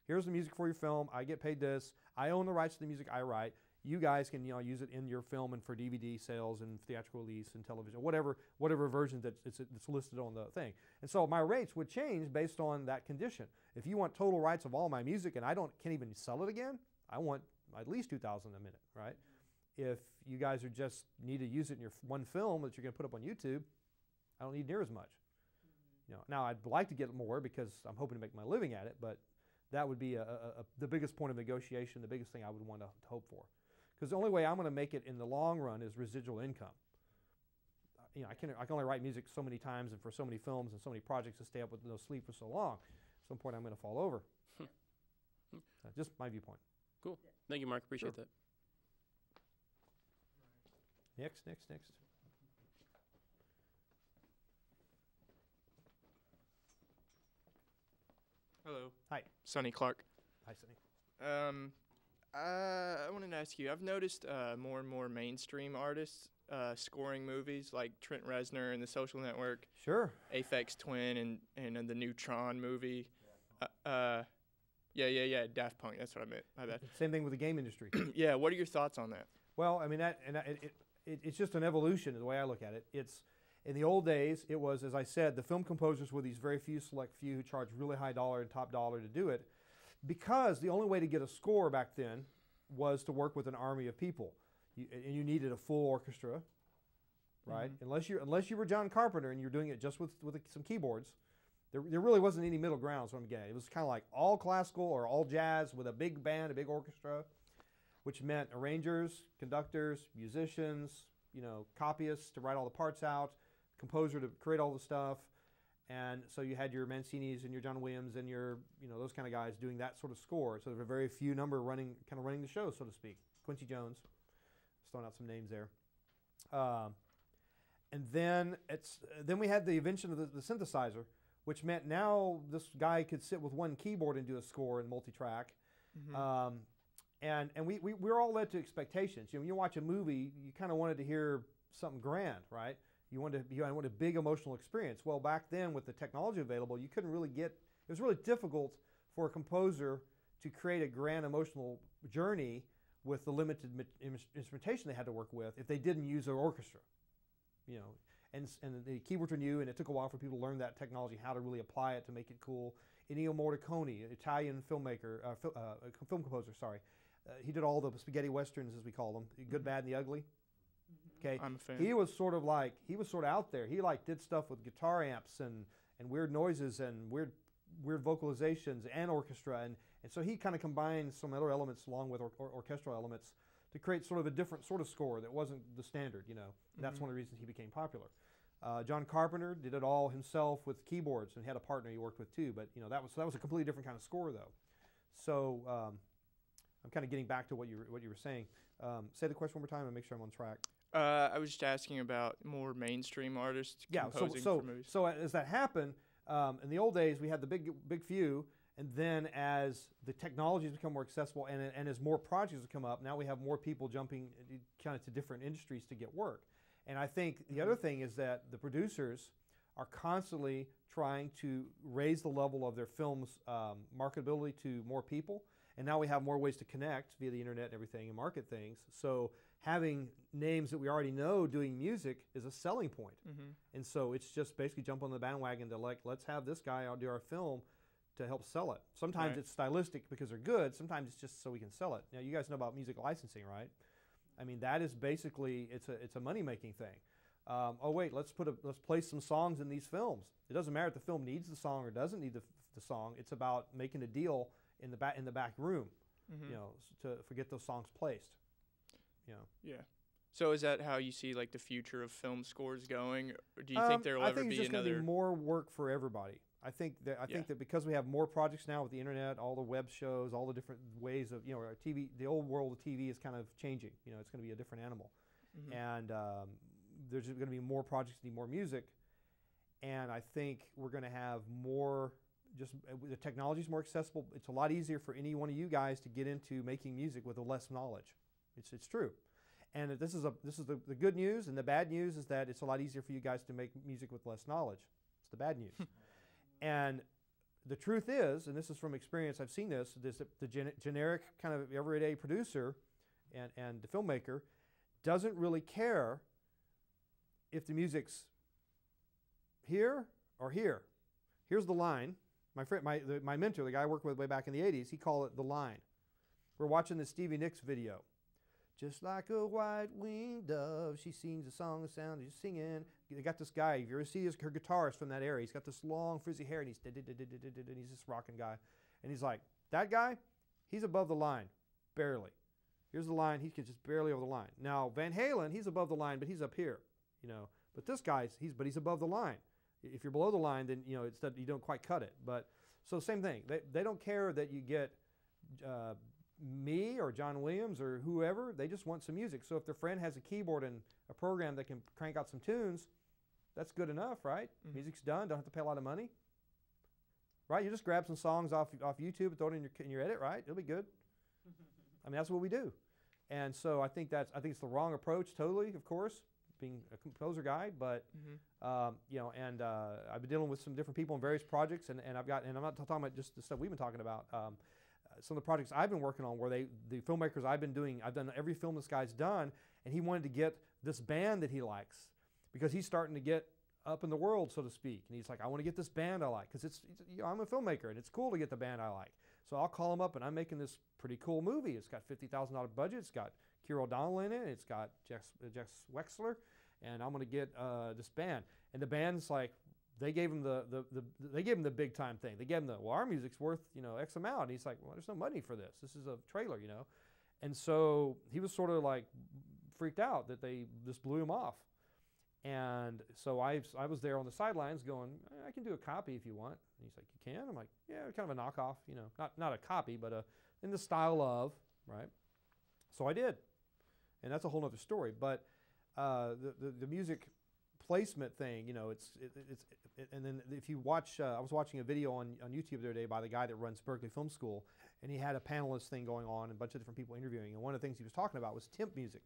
Here's the music for your film. I get paid this. I own the rights to the music I write. You guys can use it in your film and for DVD sales and theatrical release and television, whatever version that's listed on the thing. And so my rates would change based on that condition. If you want total rights of all my music and I can't even sell it again, I want at least $2,000 a minute, right? If you guys are just need to use it in your one film that you're going to put up on YouTube, I don't need near as much. Now I'd like to get more because I'm hoping to make my living at it, but that would be the biggest point of negotiation, the biggest thing I would want to hope for. Because the only way I'm going to make it in the long run is residual income. I can only write music so many times and for so many films and so many projects to stay up with no sleep for so long. At some point I'm going to fall over. Just my viewpoint. Cool. Thank you, Mark. Appreciate that. Next. Hello. Hi. Sonny Clark. Hi, Sonny. I wanted to ask you, I've noticed more and more mainstream artists scoring movies like Trent Reznor and The Social Network. Sure. Aphex Twin and the new Tron movie. Daft Punk, that's what I meant. My bad. Same thing with the game industry. Yeah, what are your thoughts on that? Well, I mean, it's just an evolution, the way I look at it. In the old days, it was, as I said, the film composers were these very select few who charged really high dollar and top dollar to do it, because the only way to get a score back then was to work with an army of people, and you needed a full orchestra, right? Mm-hmm. Unless you were John Carpenter and you're doing it just with some keyboards, there really wasn't any middle ground. So I'm getting it was kind of like all classical or all jazz with a big band, a big orchestra, which meant arrangers, conductors, musicians, copyists to write all the parts out, composer to create all the stuff. And so you had your Mancinis and your John Williams and your, those kind of guys doing that sort of score. So there were a very few number running the show, so to speak. Quincy Jones, just throwing out some names there. And then we had the invention of the synthesizer, which meant now this guy could sit with one keyboard and do a score in multi-track. Mm-hmm. And we're all led to expectations. When you watch a movie, you kind of wanted to hear something grand, right? You wanted a big emotional experience. Well, back then with the technology available, you couldn't really it was really difficult for a composer to create a grand emotional journey with the limited instrumentation they had to work with if they didn't use their orchestra. And the keyboards were new, and it took a while for people to learn that technology, how to really apply it to make it cool. Ennio Morricone, Italian filmmaker, film composer, sorry. He did all the spaghetti westerns, as we call them, Good, Bad, and the Ugly. Okay, I'm a fan. he was sort of out there. He like did stuff with guitar amps and weird noises and weird vocalizations and orchestra, and so he kind of combined some other elements along with orchestral elements to create sort of a different sort of score that wasn't the standard, you know. That's one of the reasons he became popular. John Carpenter did it all himself with keyboards and had a partner he worked with too, but you know that was a completely different kind of score though. So I'm kind of getting back to what you were saying. Say the question one more time and make sure I'm on track. I was just asking about more mainstream artists composing for movies. So as that happened, in the old days we had the big few, and then as the technologies become more accessible and as more projects come up, now we have more people jumping kind of to different industries to get work. And I think the other thing is that the producers are constantly trying to raise the level of their film's marketability to more people. And now we have more ways to connect via the internet and everything and market things. So having names that we already know doing music is a selling point. And so it's just basically jump on the bandwagon to like, let's have this guy out do our film to help sell it. Sometimes it's stylistic because they're good. Sometimes it's just so we can sell it. Now you guys know about music licensing, right? I mean, that is basically, it's a money-making thing. Oh wait, let's place some songs in these films. It doesn't matter if the film needs the song or doesn't need the song. It's about making a deal in the back room, you know, to get those songs placed. You know. Yeah. So is that how you see like the future of film scores going? Or do you think there will ever be I think it's just going to another? be more work for everybody. I think that because we have more projects now with the internet, all the web shows, all the different ways of, you know, our TV, the old world of TV is kind of changing. You know, it's going to be a different animal, and there's going to be more projects that need more music, and I think we're going to have more. Just the technology is more accessible. It's a lot easier for any one of you guys to get into making music with less knowledge. It's true, and this is the good news, and the bad news is that it's a lot easier for you guys to make music with less knowledge. It's the bad news. And the truth is, and this is from experience, I've seen this, the generic kind of everyday producer and the filmmaker doesn't really care if the music's here or here. Here's the line. My friend, my mentor, the guy I worked with way back in the 80s, he called it the line. We're watching the Stevie Nicks video. Just like a white-winged dove, she sings a song of sound, she's singing. They got this guy, if you ever see her guitarist from that area, he's got this long frizzy hair and he's this rocking guy. And he's like, that guy, he's above the line, barely. Here's the line, he's just barely over the line. Now, Van Halen, he's above the line, but he's up here, you know. But this guy's, he's above the line. If you're below the line, then, you know, you don't quite cut it. But, so same thing. They don't care that you get me or John Williams or whoever, they just want some music. So if their friend has a keyboard and a program that can crank out some tunes, that's good enough, right? Music's done, don't have to pay a lot of money. Right? You just grab some songs off YouTube and throw it in your edit, right? It'll be good. I mean, that's what we do. And so I think it's the wrong approach totally, of course, being a composer guy, but you know, and I've been dealing with some different people in various projects, and I'm not talking about just the stuff we've been talking about. Some of the projects I've been working on where the filmmakers I've done every film this guy's done, and he wanted to get this band that he likes because he's starting to get up in the world, so to speak. And he's like, I want to get this band I like because you know, I'm a filmmaker and it's cool to get the band I like. So I'll call him up and I'm making this pretty cool movie. It's got $50,000 budget. It's got Keira O'Donnell in it. It's got Jess Wexler, and I'm going to get this band. And the band's like, they gave him the big time thing. They gave him well, our music's worth, you know, X amount. And he's like, well, there's no money for this. This is a trailer, you know. And so he was sort of like freaked out that they just blew him off. And so I was there on the sidelines going, I can do a copy if you want. And he's like, you can? I'm like, yeah, kind of a knockoff, you know, not a copy, but in the style of, right? So I did. And that's a whole other story. But the music placement thing, you know, and then if you watch, I was watching a video on YouTube the other day by the guy that runs Berkeley Film School, and he had a panelist thing going on and a bunch of different people interviewing. And one of the things he was talking about was temp music,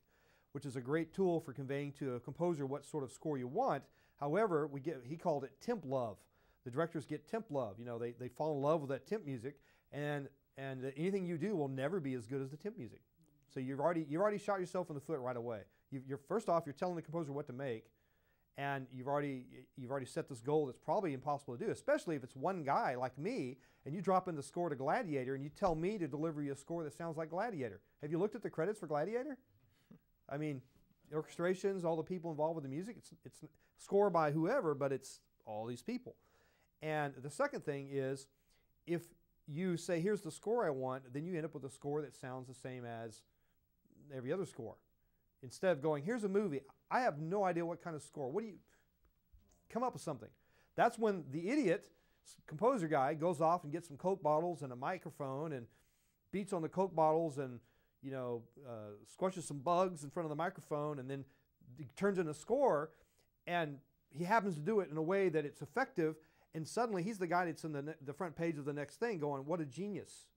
which is a great tool for conveying to a composer what sort of score you want. However, he called it temp love. The directors get temp love. You know, they fall in love with that temp music, and anything you do will never be as good as the temp music. So you've already shot yourself in the foot right away. You're first off, you're telling the composer what to make, and you've already set this goal that's probably impossible to do, especially if it's one guy like me, and you drop in the score to Gladiator, and you tell me to deliver you a score that sounds like Gladiator. Have you looked at the credits for Gladiator? I mean, orchestrations, all the people involved with the music. It's score by whoever, but it's all these people. And the second thing is, if you say, here's the score I want, then you end up with a score that sounds the same as every other score. Instead of going, here's a movie, I have no idea what kind of score. What do you come up with something? That's when the idiot composer guy goes off and gets some Coke bottles and a microphone and beats on the Coke bottles and squashes some bugs in front of the microphone, and then turns in a score, and he happens to do it in a way that it's effective, and suddenly he's the guy that's in the front page of the next thing going, what a genius.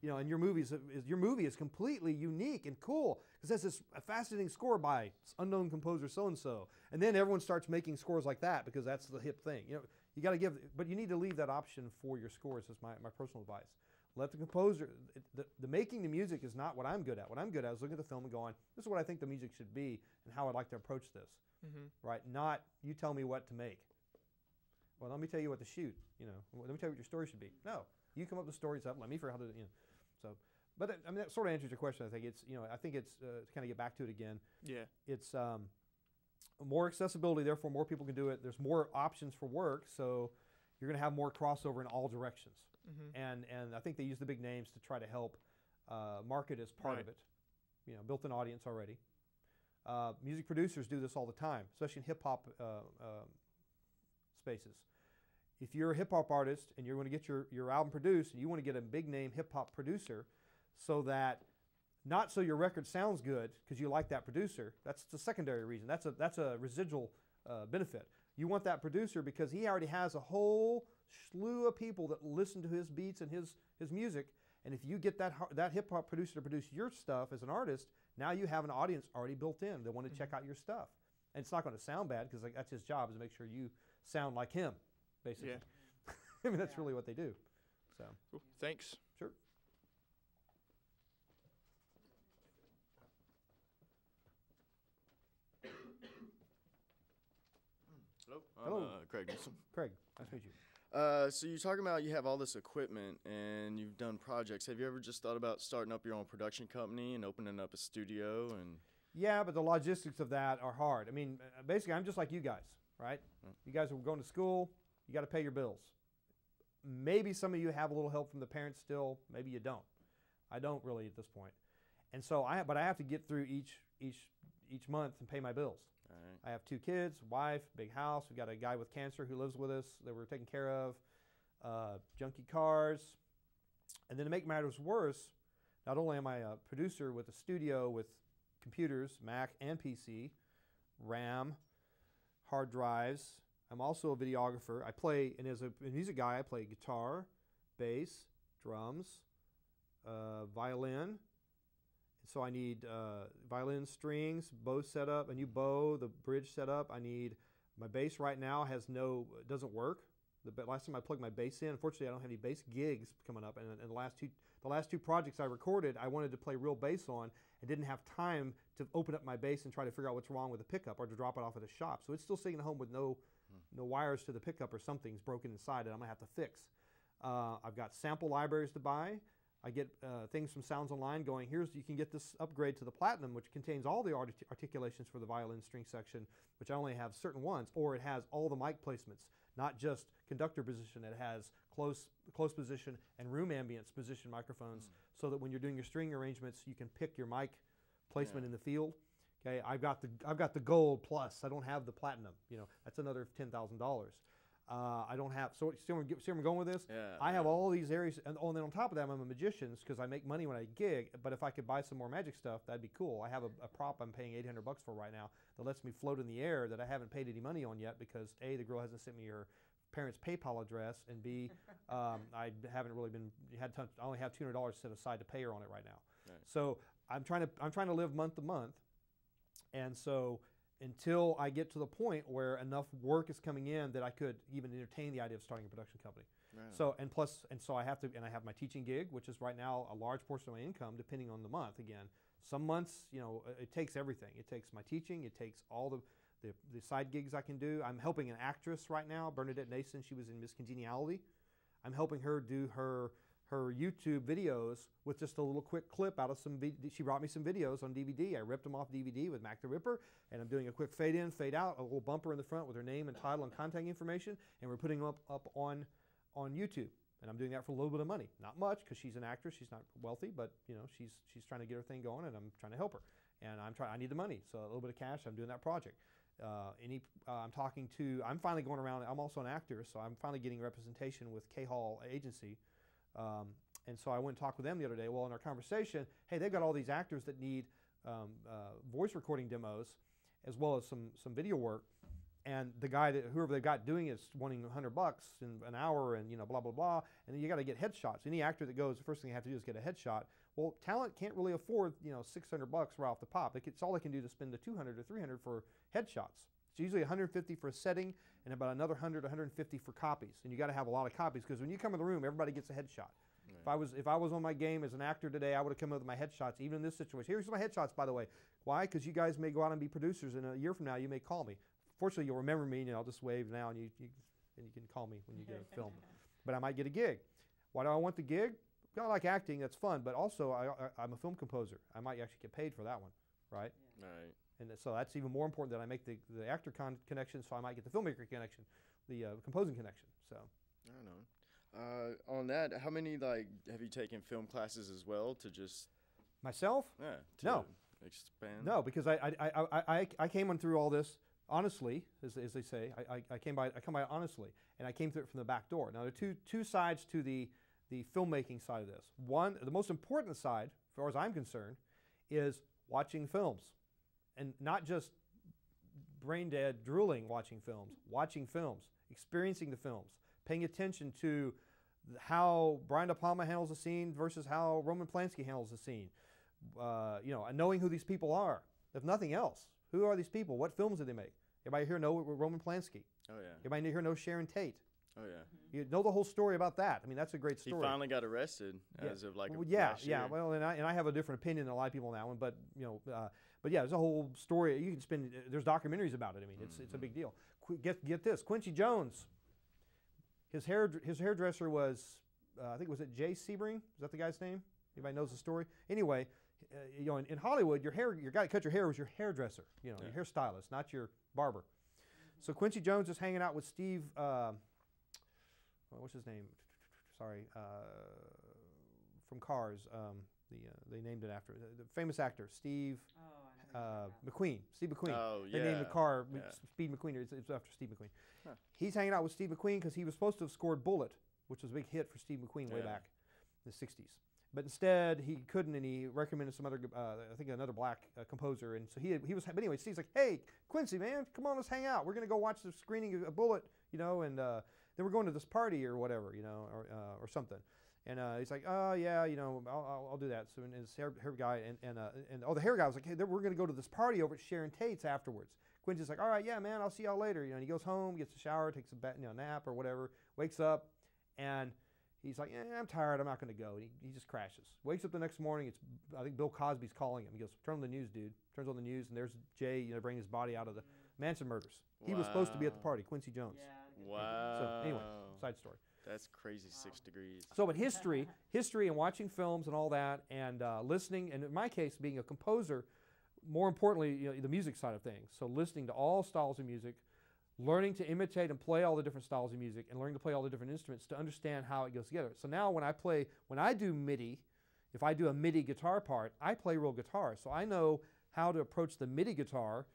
And your movie is completely unique and cool because that's this fascinating score by unknown composer so-and-so. And then everyone starts making scores like that because that's the hip thing. You got to but you need to leave that option for your scores, is my personal advice. Let the composer, the making the music is not what I'm good at. What I'm good at is looking at the film and going, this is what I think the music should be and how I'd like to approach this, right? Not you tell me what to make. Well, let me tell you what to shoot, let me tell you what your story should be. No, you come up with the stories up, let me figure out how to, so. But that sort of answers your question. I think it's, to kind of get back to it again. Yeah. It's more accessibility, therefore more people can do it. There's more options for work, so you're going to have more crossover in all directions. And I think they use the big names to try to help market as part of it. Built-in audience already. Music producers do this all the time, especially in hip-hop spaces. If you're a hip-hop artist and you're going to get your album produced, and you want to get a big-name hip-hop producer so that, not so your record sounds good because you like that producer, that's the secondary reason. That's a residual benefit. You want that producer because he already has a whole slew of people that listen to his beats and his music, and if you get that hip-hop producer to produce your stuff as an artist, now you have an audience already built in. They want to check out your stuff. And it's not going to sound bad because that's his job, is to make sure you sound like him, basically. Yeah. I mean, that's really what they do. So. Cool. Thanks. Sure. Hello. Hello. Craig Newsom. Craig, nice to meet you. So you're talking about you have all this equipment and you've done projects. Have you ever just thought about starting up your own production company and opening up a studio? And yeah, but the logistics of that are hard. I mean, basically, I'm just like you guys, right? You guys are going to school. You got to pay your bills. Maybe some of you have a little help from the parents still. Maybe you don't. I don't really at this point. And so I have to get through each month and pay my bills. I have 2 kids, wife, big house. We've got a guy with cancer who lives with us that we're taking care of, junky cars. And then to make matters worse, not only am I a producer with a studio with computers, Mac and PC, RAM, hard drives, I'm also a videographer. I play, and as a music guy, I play guitar, bass, drums, violin. So I need violin strings, bow setup, a new bow, the bridge setup. I need, my bass right now doesn't work. The last time I plugged my bass in, unfortunately I don't have any bass gigs coming up. And the last two projects I recorded, I wanted to play real bass on and didn't have time to open up my bass and try to figure out what's wrong with the pickup or to drop it off at a shop. So it's still sitting at home with no wires to the pickup, or something's broken inside it I'm gonna have to fix. I've got sample libraries to buy. I get things from Sounds Online going, you can get this upgrade to the Platinum, which contains all the articulations for the violin string section, which I only have certain ones, or it has all the mic placements, not just conductor position. It has close position and room ambience position microphones, so that when you're doing your string arrangements, you can pick your mic placement in the field. Okay, I've got the Gold Plus. I don't have the Platinum. That's another $10,000. I don't have, so see where I'm going with this? Yeah, I have all these areas, and then on top of that, I'm a magician because I make money when I gig, but if I could buy some more magic stuff, that'd be cool. I have a prop I'm paying $800 for right now that lets me float in the air that I haven't paid any money on yet because A, the girl hasn't sent me her parents' PayPal address, and B, I haven't really I only have $200 set aside to pay her on it right now. Right. So I'm trying to live month to month, and so until I get to the point where enough work is coming in that I could even entertain the idea of starting a production company. Right. So I have to, and I have my teaching gig, which is right now a large portion of my income, depending on the month. Again, some months, it takes everything. It takes my teaching. It takes all the side gigs I can do. I'm helping an actress right now, Bernadette Nason. She was in Miss Congeniality. I'm helping her do her her YouTube videos with just a little quick clip out of some. She brought me some videos on DVD. I ripped them off DVD with Mac the Ripper, and I'm doing a quick fade in, fade out, a little bumper in the front with her name and title and contact information, and we're putting them up on YouTube. And I'm doing that for a little bit of money, not much, because she's an actress. She's not wealthy, but she's trying to get her thing going, and I'm trying to help her. And I need the money, so a little bit of cash. I'm doing that project. I'm finally going around. I'm also an actor, so I'm finally getting representation with K Hall Agency. And so I went and talked with them the other day. Well, in our conversation, hey, they've got all these actors that need voice recording demos, as well as some video work. And the guy whoever they've got doing it is wanting $100 in an hour, and blah blah blah. And then you got to get headshots. Any actor that goes, the first thing you have to do is get a headshot. Well, talent can't really afford $600 right off the pop. It's all they can do to spend the $200 or $300 for headshots. It's usually $150 for a setting, and about another $100, $150 for copies. And you got to have a lot of copies, because when you come in the room, everybody gets a headshot. Right. If I was on my game as an actor today, I would have come up with my headshots, even in this situation. Here's my headshots, by the way. Why? Because you guys may go out and be producers, and a year from now you may call me. Fortunately, you'll remember me, and I'll just wave now, and you can call me when you get a film. But I might get a gig. Why do I want the gig? I like acting, that's fun, but also I'm a film composer. I might actually get paid for that one, right? Yeah. Right. And so that's even more important, that I make the actor connection, so I might get the filmmaker connection, the composing connection. So I don't know. On that, how many have you taken film classes as well to just myself? Yeah. No. Expand. No, because I came on through all this honestly, as they say. I come by it honestly, and I came through it from the back door. Now there are two sides to the filmmaking side of this. One, the most important side, as far as I'm concerned, is watching films, and not just brain dead drooling watching films, experiencing the films, paying attention to how Brian De Palma handles a scene versus how Roman Polanski handles a scene. And knowing who these people are, if nothing else. Who are these people? What films did they make? Everybody here know Roman Polanski? Oh yeah. Everybody here knows Sharon Tate? Oh yeah. You know the whole story about that. I mean, that's a great story. He finally got arrested as of well, last year. Well, and I have a different opinion than a lot of people on that one, but but yeah, there's a whole story. You can spend. There's documentaries about it. I mean, it's a big deal. Get this, Quincy Jones. His hairdresser was I think, was it Jay Sebring? Is that the guy's name? Anybody knows the story? Anyway, in Hollywood, your guy that cut your hair was your hairdresser. Your hairstylist, not your barber. So Quincy Jones is hanging out with Steve. What's his name? Sorry, from Cars. They named it after the famous actor Steve McQueen. Steve McQueen. Oh, They named the car Speed McQueen. It's after Steve McQueen. Huh. He's hanging out with Steve McQueen because he was supposed to have scored Bullet, which was a big hit for Steve McQueen way back in the 60s. But instead, he couldn't, and he recommended some other, I think another black composer. And so he was, but anyway, Steve's like, hey, Quincy, man, come on, let's hang out. We're going to go watch the screening of Bullet, and then we're going to this party or whatever, or something. And he's like, oh, yeah, I'll do that. So and his hair guy, and the hair guy was like, hey, we're going to go to this party over at Sharon Tate's afterwards. Quincy's like, all right, yeah, man, I'll see y'all later. And he goes home, gets a shower, takes a nap or whatever, wakes up, and he's like, I'm tired, I'm not going to go. And he just crashes. Wakes up the next morning, I think Bill Cosby's calling him. He goes, turn on the news, dude. Turns on the news, and there's Jay, bringing his body out of the Manson murders. He was supposed to be at the party, Quincy Jones. Wow. So anyway, side story. That's crazy. 6 degrees. So, but history and watching films and all that, and listening, and in my case, being a composer, more importantly, the music side of things. So listening to all styles of music, learning to imitate and play all the different styles of music, and learning to play all the different instruments to understand how it goes together. So now when I do MIDI, if I do a MIDI guitar part, I play real guitar. So I know how to approach the MIDI guitar,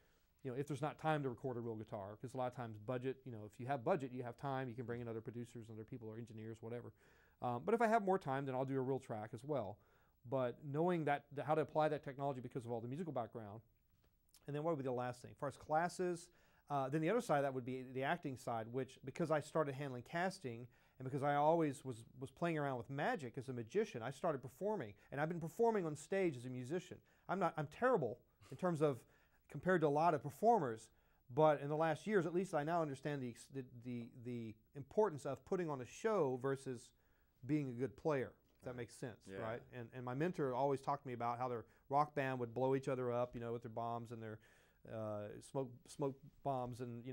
if there's not time to record a real guitar, because a lot of times budget, if you have budget, you have time, you can bring in other producers, other people, or engineers, whatever. But if I have more time, then I'll do a real track as well. But knowing how to apply that technology because of all the musical background. And then what would be the last thing? As far as classes, then the other side of that would be the acting side, which because I started handling casting and because I always was playing around with magic as a magician, I started performing. And I've been performing on stage as a musician. I'm terrible in terms of compared to a lot of performers, but in the last years, at least I now understand the importance of putting on a show versus being a good player. If that makes sense, right? And my mentor always talked to me about how their rock band would blow each other up, with their bombs and their smoke bombs, and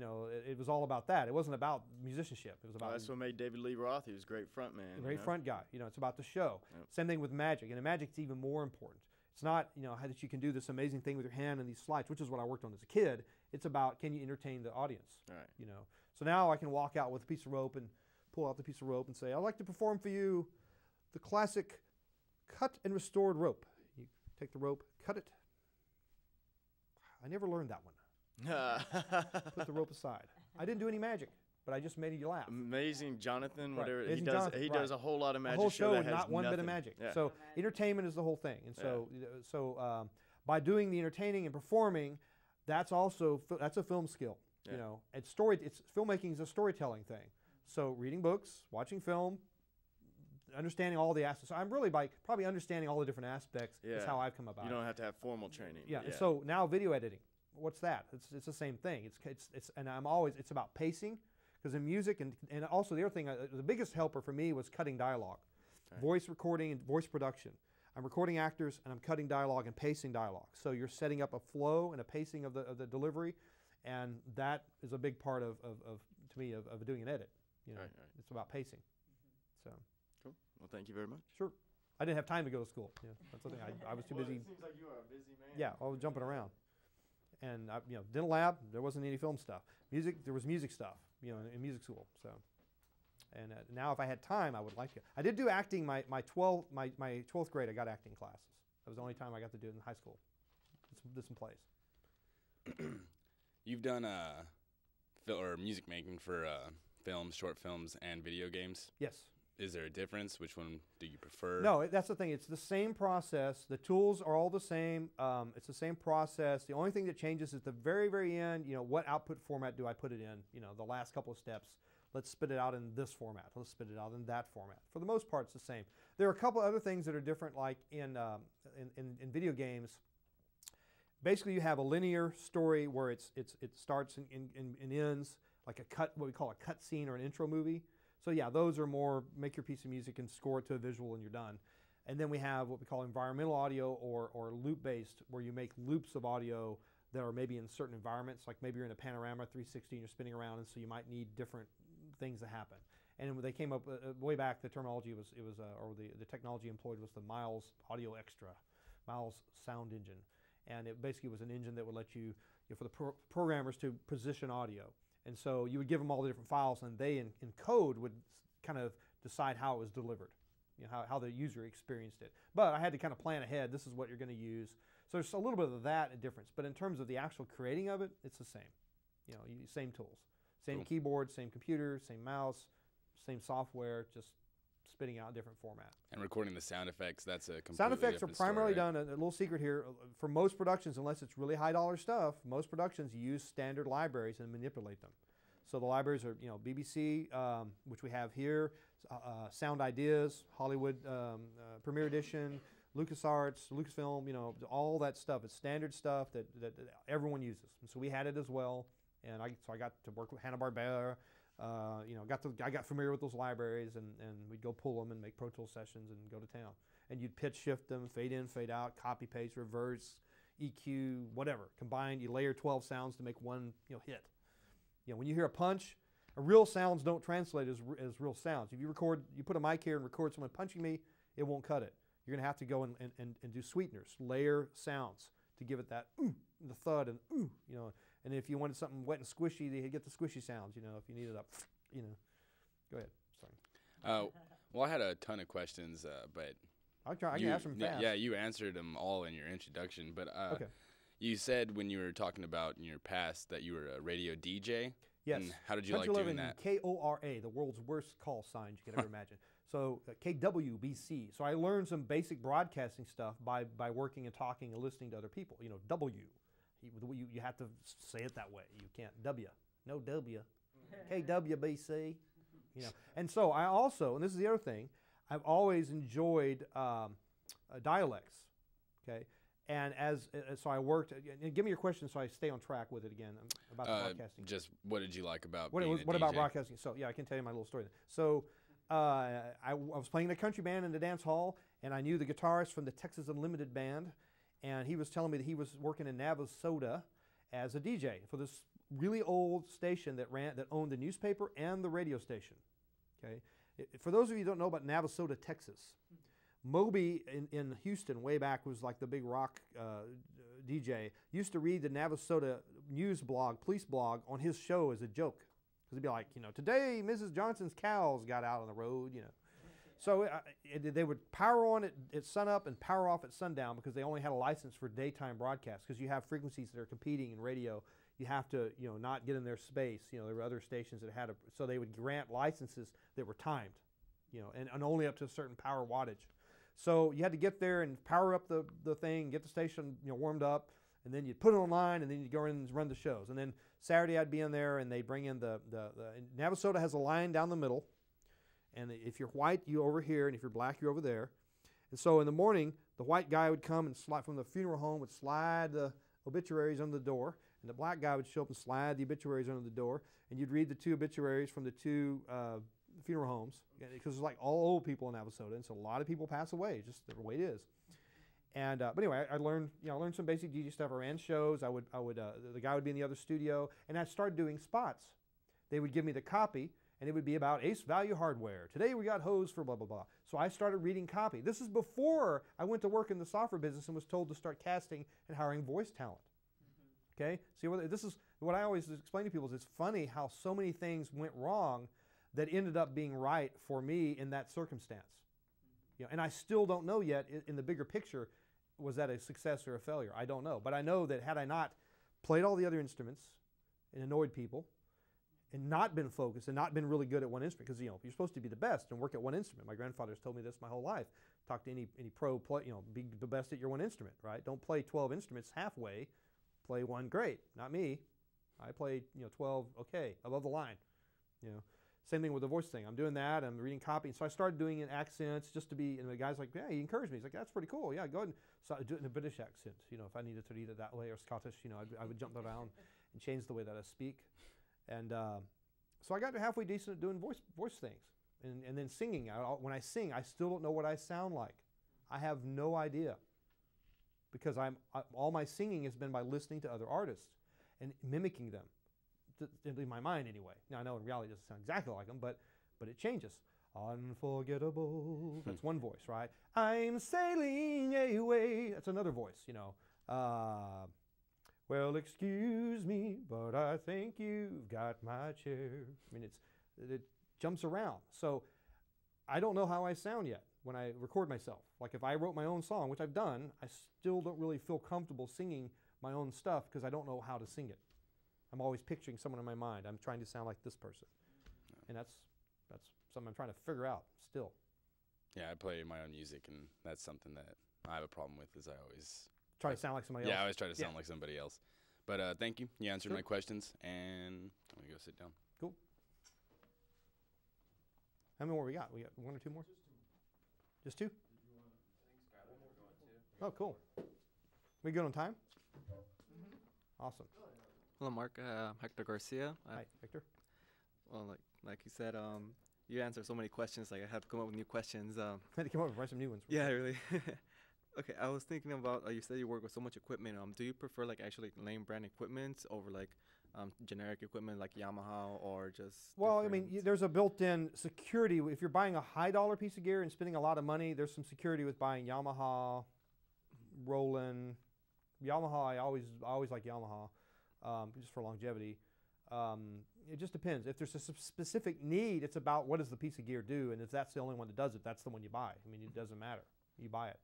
it was all about that. It wasn't about musicianship. It was Well, about that's what made David Lee Roth. He was a great front man. great front guy. It's about the show. Yep. Same thing with magic, and in magic it's even more important. It's not how that you can do this amazing thing with your hand and these slides, which is what I worked on as a kid. It's about, can you entertain the audience? Right. So now I can walk out with a piece of rope and pull out the piece of rope and say, I'd like to perform for you the classic cut and restored rope. You take the rope, cut it. I never learned that one. Put the rope aside. I didn't do any magic, but I just made you laugh. Amazing Jonathan, Right. whatever Amazing he does. Jonathan, He right. does a whole lot of The magic. whole show that and has not one bit of nothing. magic. Yeah. So entertainment is the whole thing. And so by doing the entertaining and performing, that's also that's a film skill. Yeah. It's filmmaking is a storytelling thing. So reading books, watching film, understanding all the aspects. So I'm really by probably understanding all the different aspects is Yeah. how I've come about You it. don't have to have formal training. Yeah. but And so now video editing. What's that? It's the same thing. It's and it's about pacing, because in music and also the other thing, the biggest helper for me was cutting dialogue, Okay. voice recording and voice production. I'm recording actors and I'm cutting dialogue and pacing dialogue. So you're setting up a flow and a pacing of the delivery, and that is a big part of to me of doing an edit. Right. It's about pacing. So Cool. Well, thank you very much. sure, I didn't have time to go to school. That's the thing. I was too busy. It seems like you are a busy man. Yeah, I was jumping around. And dental lab, there wasn't any film stuff. Music, there was music stuff, in music school. So, and now if I had time, I would like to. I did do acting my 12th grade. I got acting classes. That was the only time I got to do it in high school. Did some plays. You've done music making for films, short films, and video games. Yes. Is there a difference? Which one do you prefer? No, that's the thing. It's the same process. The tools are all the same. It's the same process. The only thing that changes is the very, very end. What output format do I put it in? The last couple of steps. Let's spit it out in this format. Let's spit it out in that format. For the most part, it's the same. There are a couple other things that are different, like in video games. Basically, you have a linear story where it starts and ends like what we call a cut scene or an intro movie. So yeah, those are more make your piece of music and score it to a visual and you're done. And then we have what we call environmental audio or loop-based, where you make loops of audio that are maybe in certain environments, like maybe you're in a panorama 360 and you're spinning around, and so you might need different things to happen. And when they came up way back, the terminology was the technology employed was the Miles Audio Extra, Miles Sound Engine, and it basically was an engine that would let you for the programmers to position audio. And so you would give them all the different files, and they in code would kind of decide how it was delivered, how the user experienced it. But I had to kind of plan ahead. This is what you're going to use. So there's a little bit of that difference. But in terms of the actual creating of it, it's the same. Same tools, same Cool. keyboard, same computer, same mouse, same software, just spitting out different format. And recording the sound effects, that's a completely Sound effects are different story, primarily right? done, a little secret here, for most productions, unless it's really high dollar stuff, most productions use standard libraries and manipulate them. So the libraries are, BBC, which we have here, Sound Ideas, Hollywood Premiere Edition, LucasArts, Lucasfilm, all that stuff. It's standard stuff that everyone uses. And so we had it as well. And I got to work with Hanna-Barbera. I got familiar with those libraries, and we'd go pull them and make Pro Tools sessions and go to town. And you'd pitch shift them, fade in, fade out, copy, paste, reverse, EQ, whatever. Combined, you layer 12 sounds to make one hit. When you hear a punch, real sounds don't translate as real sounds. If you put a mic here and record someone punching me, it won't cut it. You're gonna have to go and do sweeteners, layer sounds to give it that the thud and And if you wanted something wet and squishy, you get the squishy sounds. If you needed a, Go ahead. Sorry. Well, I had a ton of questions, but I can ask them fast. Yeah, you answered them all in your introduction. But Okay. you said when you were talking about in your past that you were a radio DJ. Yes. And how did you like Country doing 11 that? KORA, the world's worst call signs you could ever imagine. So KWBC. So I learned some basic broadcasting stuff by working and talking and listening to other people. W. You have to say it that way. You can't W. No W. KWBC. And so I also, and this is the other thing, I've always enjoyed dialects. Okay. And so I worked. And give me your question so I stay on track with it again about the broadcasting. Just what did you like about What being a about DJ? broadcasting? So yeah, I can tell you my little story. So I was playing in a country band in the dance hall, and I knew the guitarist from the Texas Unlimited band, and he was telling me that he was working in Navasota, as a DJ for this really old station that owned the newspaper and the radio station. Okay, for those of you who don't know about Navasota, Texas, Moby in Houston way back was like the big rock DJ. Used to read the Navasota news blog, police blog, on his show as a joke. Because he'd be like, today Mrs. Johnson's cows got out on the road, So they would power on at sunup and power off at sundown because they only had a license for daytime broadcast. Because you have frequencies that are competing in radio. You have to, not get in their space. There were other stations that had so they would grant licenses that were timed, and only up to a certain power wattage. So you had to get there and power up the thing, get the station, warmed up, and then you'd put it online, and then you'd go in and run the shows. And then Saturday I'd be in there, and they'd bring in and Navasota has a line down the middle, and if you're white, you're over here, and if you're black, you're over there. And so in the morning, the white guy would come and slide from the funeral home, would slide the obituaries under the door, and the black guy would show up and slide the obituaries under the door, and you'd read the two obituaries from the two funeral homes, because it's like all old people in Navasota, and so a lot of people pass away, just the way it is. And but anyway, I learned some basic DJ stuff. I ran shows. The guy would be in the other studio, and I started doing spots. They would give me the copy, and it would be about Ace Value Hardware. Today we got hose for blah blah blah. So I started reading copy. This is before I went to work in the software business and was told to start casting and hiring voice talent. Okay, see, this is what I always explain to people. Is it's funny how so many things went wrong that ended up being right for me in that circumstance. And I still don't know yet in the bigger picture, was that a success or a failure? I don't know. But I know that had I not played all the other instruments and annoyed people and not been focused and not been really good at one instrument, because you're supposed to be the best and work at one instrument. My grandfather's told me this my whole life. Talk to any pro, be the best at your one instrument, right? Don't play 12 instruments halfway. Play one great. Not me. I played 12 okay, above the line. Same thing with the voice thing. I'm doing that. I'm reading copy. And so I started doing it in accents just to be, and the guy's like, yeah, he encouraged me. He's like, that's pretty cool. Yeah, go ahead. So I do it in a British accent. If I needed to read it that way, or Scottish, I would jump around and change the way that I speak. And so I got halfway decent at doing voice things. And then singing. When I sing, I still don't know what I sound like. I have no idea. Because all my singing has been by listening to other artists and mimicking them. In my mind anyway. Now I know in reality it doesn't sound exactly like them, but it changes. Unforgettable. That's one voice, right? I'm sailing away. That's another voice, well, excuse me, but I think you've got my chair. I mean, it jumps around. So I don't know how I sound yet when I record myself. Like if I wrote my own song, which I've done, I still don't really feel comfortable singing my own stuff because I don't know how to sing it. I'm always picturing someone in my mind. I'm trying to sound like this person. And that's something I'm trying to figure out still. Yeah, I play my own music, and that's something that I have a problem with, is I always try to sound like somebody else. Yeah, I always try to sound like somebody else. But thank you. You answered my questions, and I'm going to go sit down. Cool. How many more we got? We got one or two more? Just two? Oh, cool. We good on time? Awesome. Hello, Mark. Hector Garcia. Hi, Hector. Well, like you said, you answered so many questions. Like I had to come up with new questions. I had to come up with some new ones. Yeah, really. Okay, I was thinking about. You said you work with so much equipment. Do you prefer like actually name brand equipment over like generic equipment like Yamaha or just? Well, I mean, there's a built-in security. If you're buying a high-dollar piece of gear and spending a lot of money, there's some security with buying Yamaha, Roland. Yamaha, I always like Yamaha. Just for longevity. It just depends. If there's a specific need, it's about what does the piece of gear do, and if that's the only one that does it, that's the one you buy. I mean, it doesn't matter. You buy it.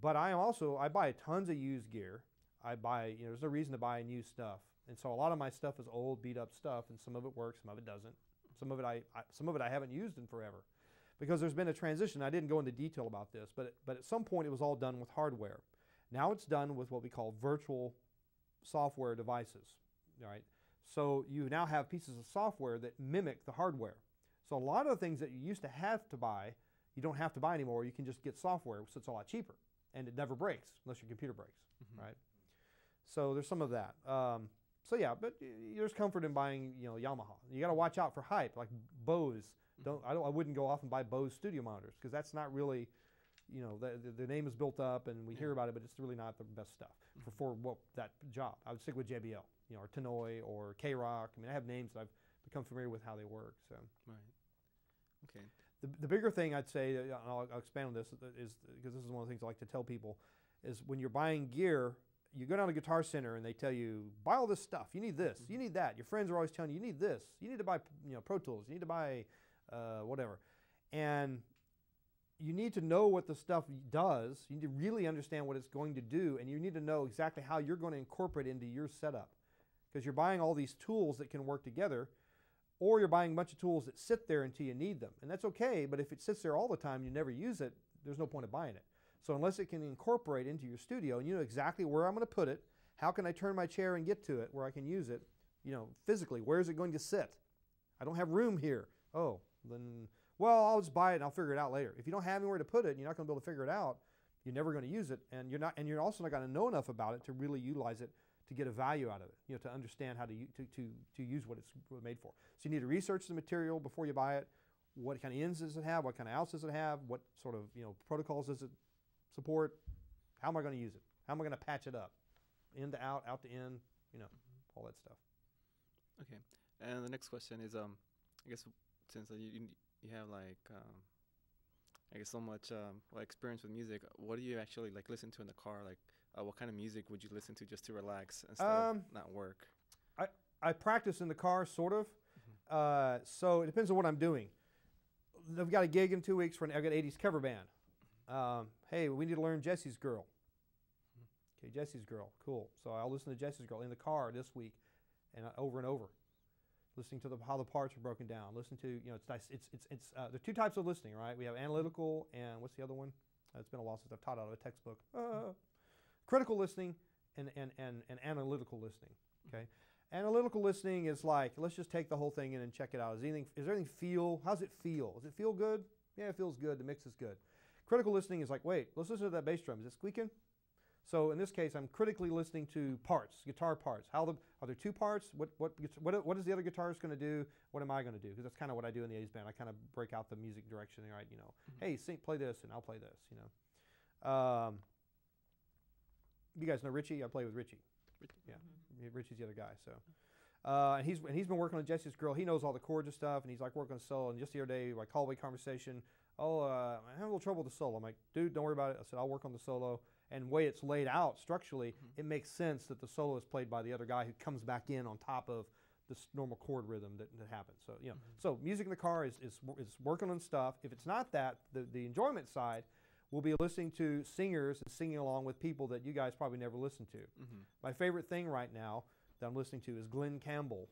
But I buy tons of used gear. There's no reason to buy new stuff. And so a lot of my stuff is old, beat up stuff, and some of it works, some of it doesn't. Some of it I haven't used in forever. Because there's been a transition. I didn't go into detail about this, but at some point it was all done with hardware. Now it's done with what we call virtual software devices, right? So you now have pieces of software that mimic the hardware. So a lot of the things that you used to have to buy, you don't have to buy anymore. You can just get software, so it's a lot cheaper, and it never breaks unless your computer breaks, right? So there's some of that. So yeah, but there's comfort in buying, Yamaha. You got to watch out for hype, like Bose. I wouldn't go off and buy Bose studio monitors because that's not really you know, the name is built up and we hear about it, but it's really not the best stuff for what that job. I would stick with JBL, you know, or Tannoy or K-Rock. I mean, I have names that I've become familiar with how they work. So Right. Okay. the bigger thing I'd say, and I'll expand on this, is because this is one of the things I like to tell people, is when you're buying gear, you go down to Guitar Center and they tell you, buy all this stuff. You need this. You need that. Your friends are always telling you, you need this. You need to buy, you know, Pro Tools. You need to buy whatever. And you need to know what the stuff does. You need to really understand what it's going to do, and you need to know exactly how you're going to incorporate it into your setup. Because you're buying all these tools that can work together, or you're buying a bunch of tools that sit there until you need them. And that's okay, but if it sits there all the time and you never use it, there's no point of buying it. So unless it can incorporate into your studio, and you know exactly where I'm going to put it, how can I turn my chair and get to it where I can use it, you know, physically, where is it going to sit? I don't have room here. Oh, then, well, I'll just buy it and I'll figure it out later. If you don't have anywhere to put it and you're not going to be able to figure it out, you're never going to use it, and you're also not going to know enough about it to really utilize it to get a value out of it, you know, to understand how to use what it's made for. So you need to research the material before you buy it. What kind of ins does it have? What kind of outs does it have? What sort of, you know, protocols does it support? How am I going to use it? How am I going to patch it up? In to out, out to in, you know, all that stuff. Okay. And the next question is, I guess since you have like, I guess so much experience with music, what do you actually like listen to in the car? Like, what kind of music would you listen to just to relax instead of not work? I practice in the car, sort of. So it depends on what I'm doing. I've got a gig in 2 weeks I've got an 80s cover band. Hey, we need to learn Jesse's Girl. Okay, Jesse's Girl, cool. So I'll listen to Jesse's Girl in the car this week, and over and over, listening to how the parts are broken down. Listen to, you know, it's nice. There are two types of listening, right? We have analytical and what's the other one? It's been a while since I've taught out of a textbook. Critical listening and analytical listening. Okay, analytical listening is like, let's just take the whole thing in and check it out. Is there anything feel? How's it feel? Does it feel good? Yeah, it feels good. The mix is good. Critical listening is like, wait, let's listen to that bass drum. Is it squeaking? So in this case, I'm critically listening to parts, guitar parts. Are there two parts? What is the other guitarist going to do? What am I going to do? Because that's kind of what I do in the 80s band. I kind of break out the music direction, right? You know, hey, play this, and I'll play this. You know, you guys know Richie. I play with Richie. Yeah, Richie's the other guy. So, and he's been working on Jesse's Girl. He knows all the chords and stuff, and he's like working on solo. And just the other day, like hallway conversation. Oh, I'm having a little trouble with the solo. I'm like, dude, don't worry about it. I said, I'll work on the solo. And the way it's laid out structurally, it makes sense that the solo is played by the other guy who comes back in on top of this normal chord rhythm that happens. So, you know, so music in the car is working on stuff. If it's not that, the enjoyment side will be listening to singers and singing along with people that you guys probably never listened to. My favorite thing right now that I'm listening to is Glenn Campbell.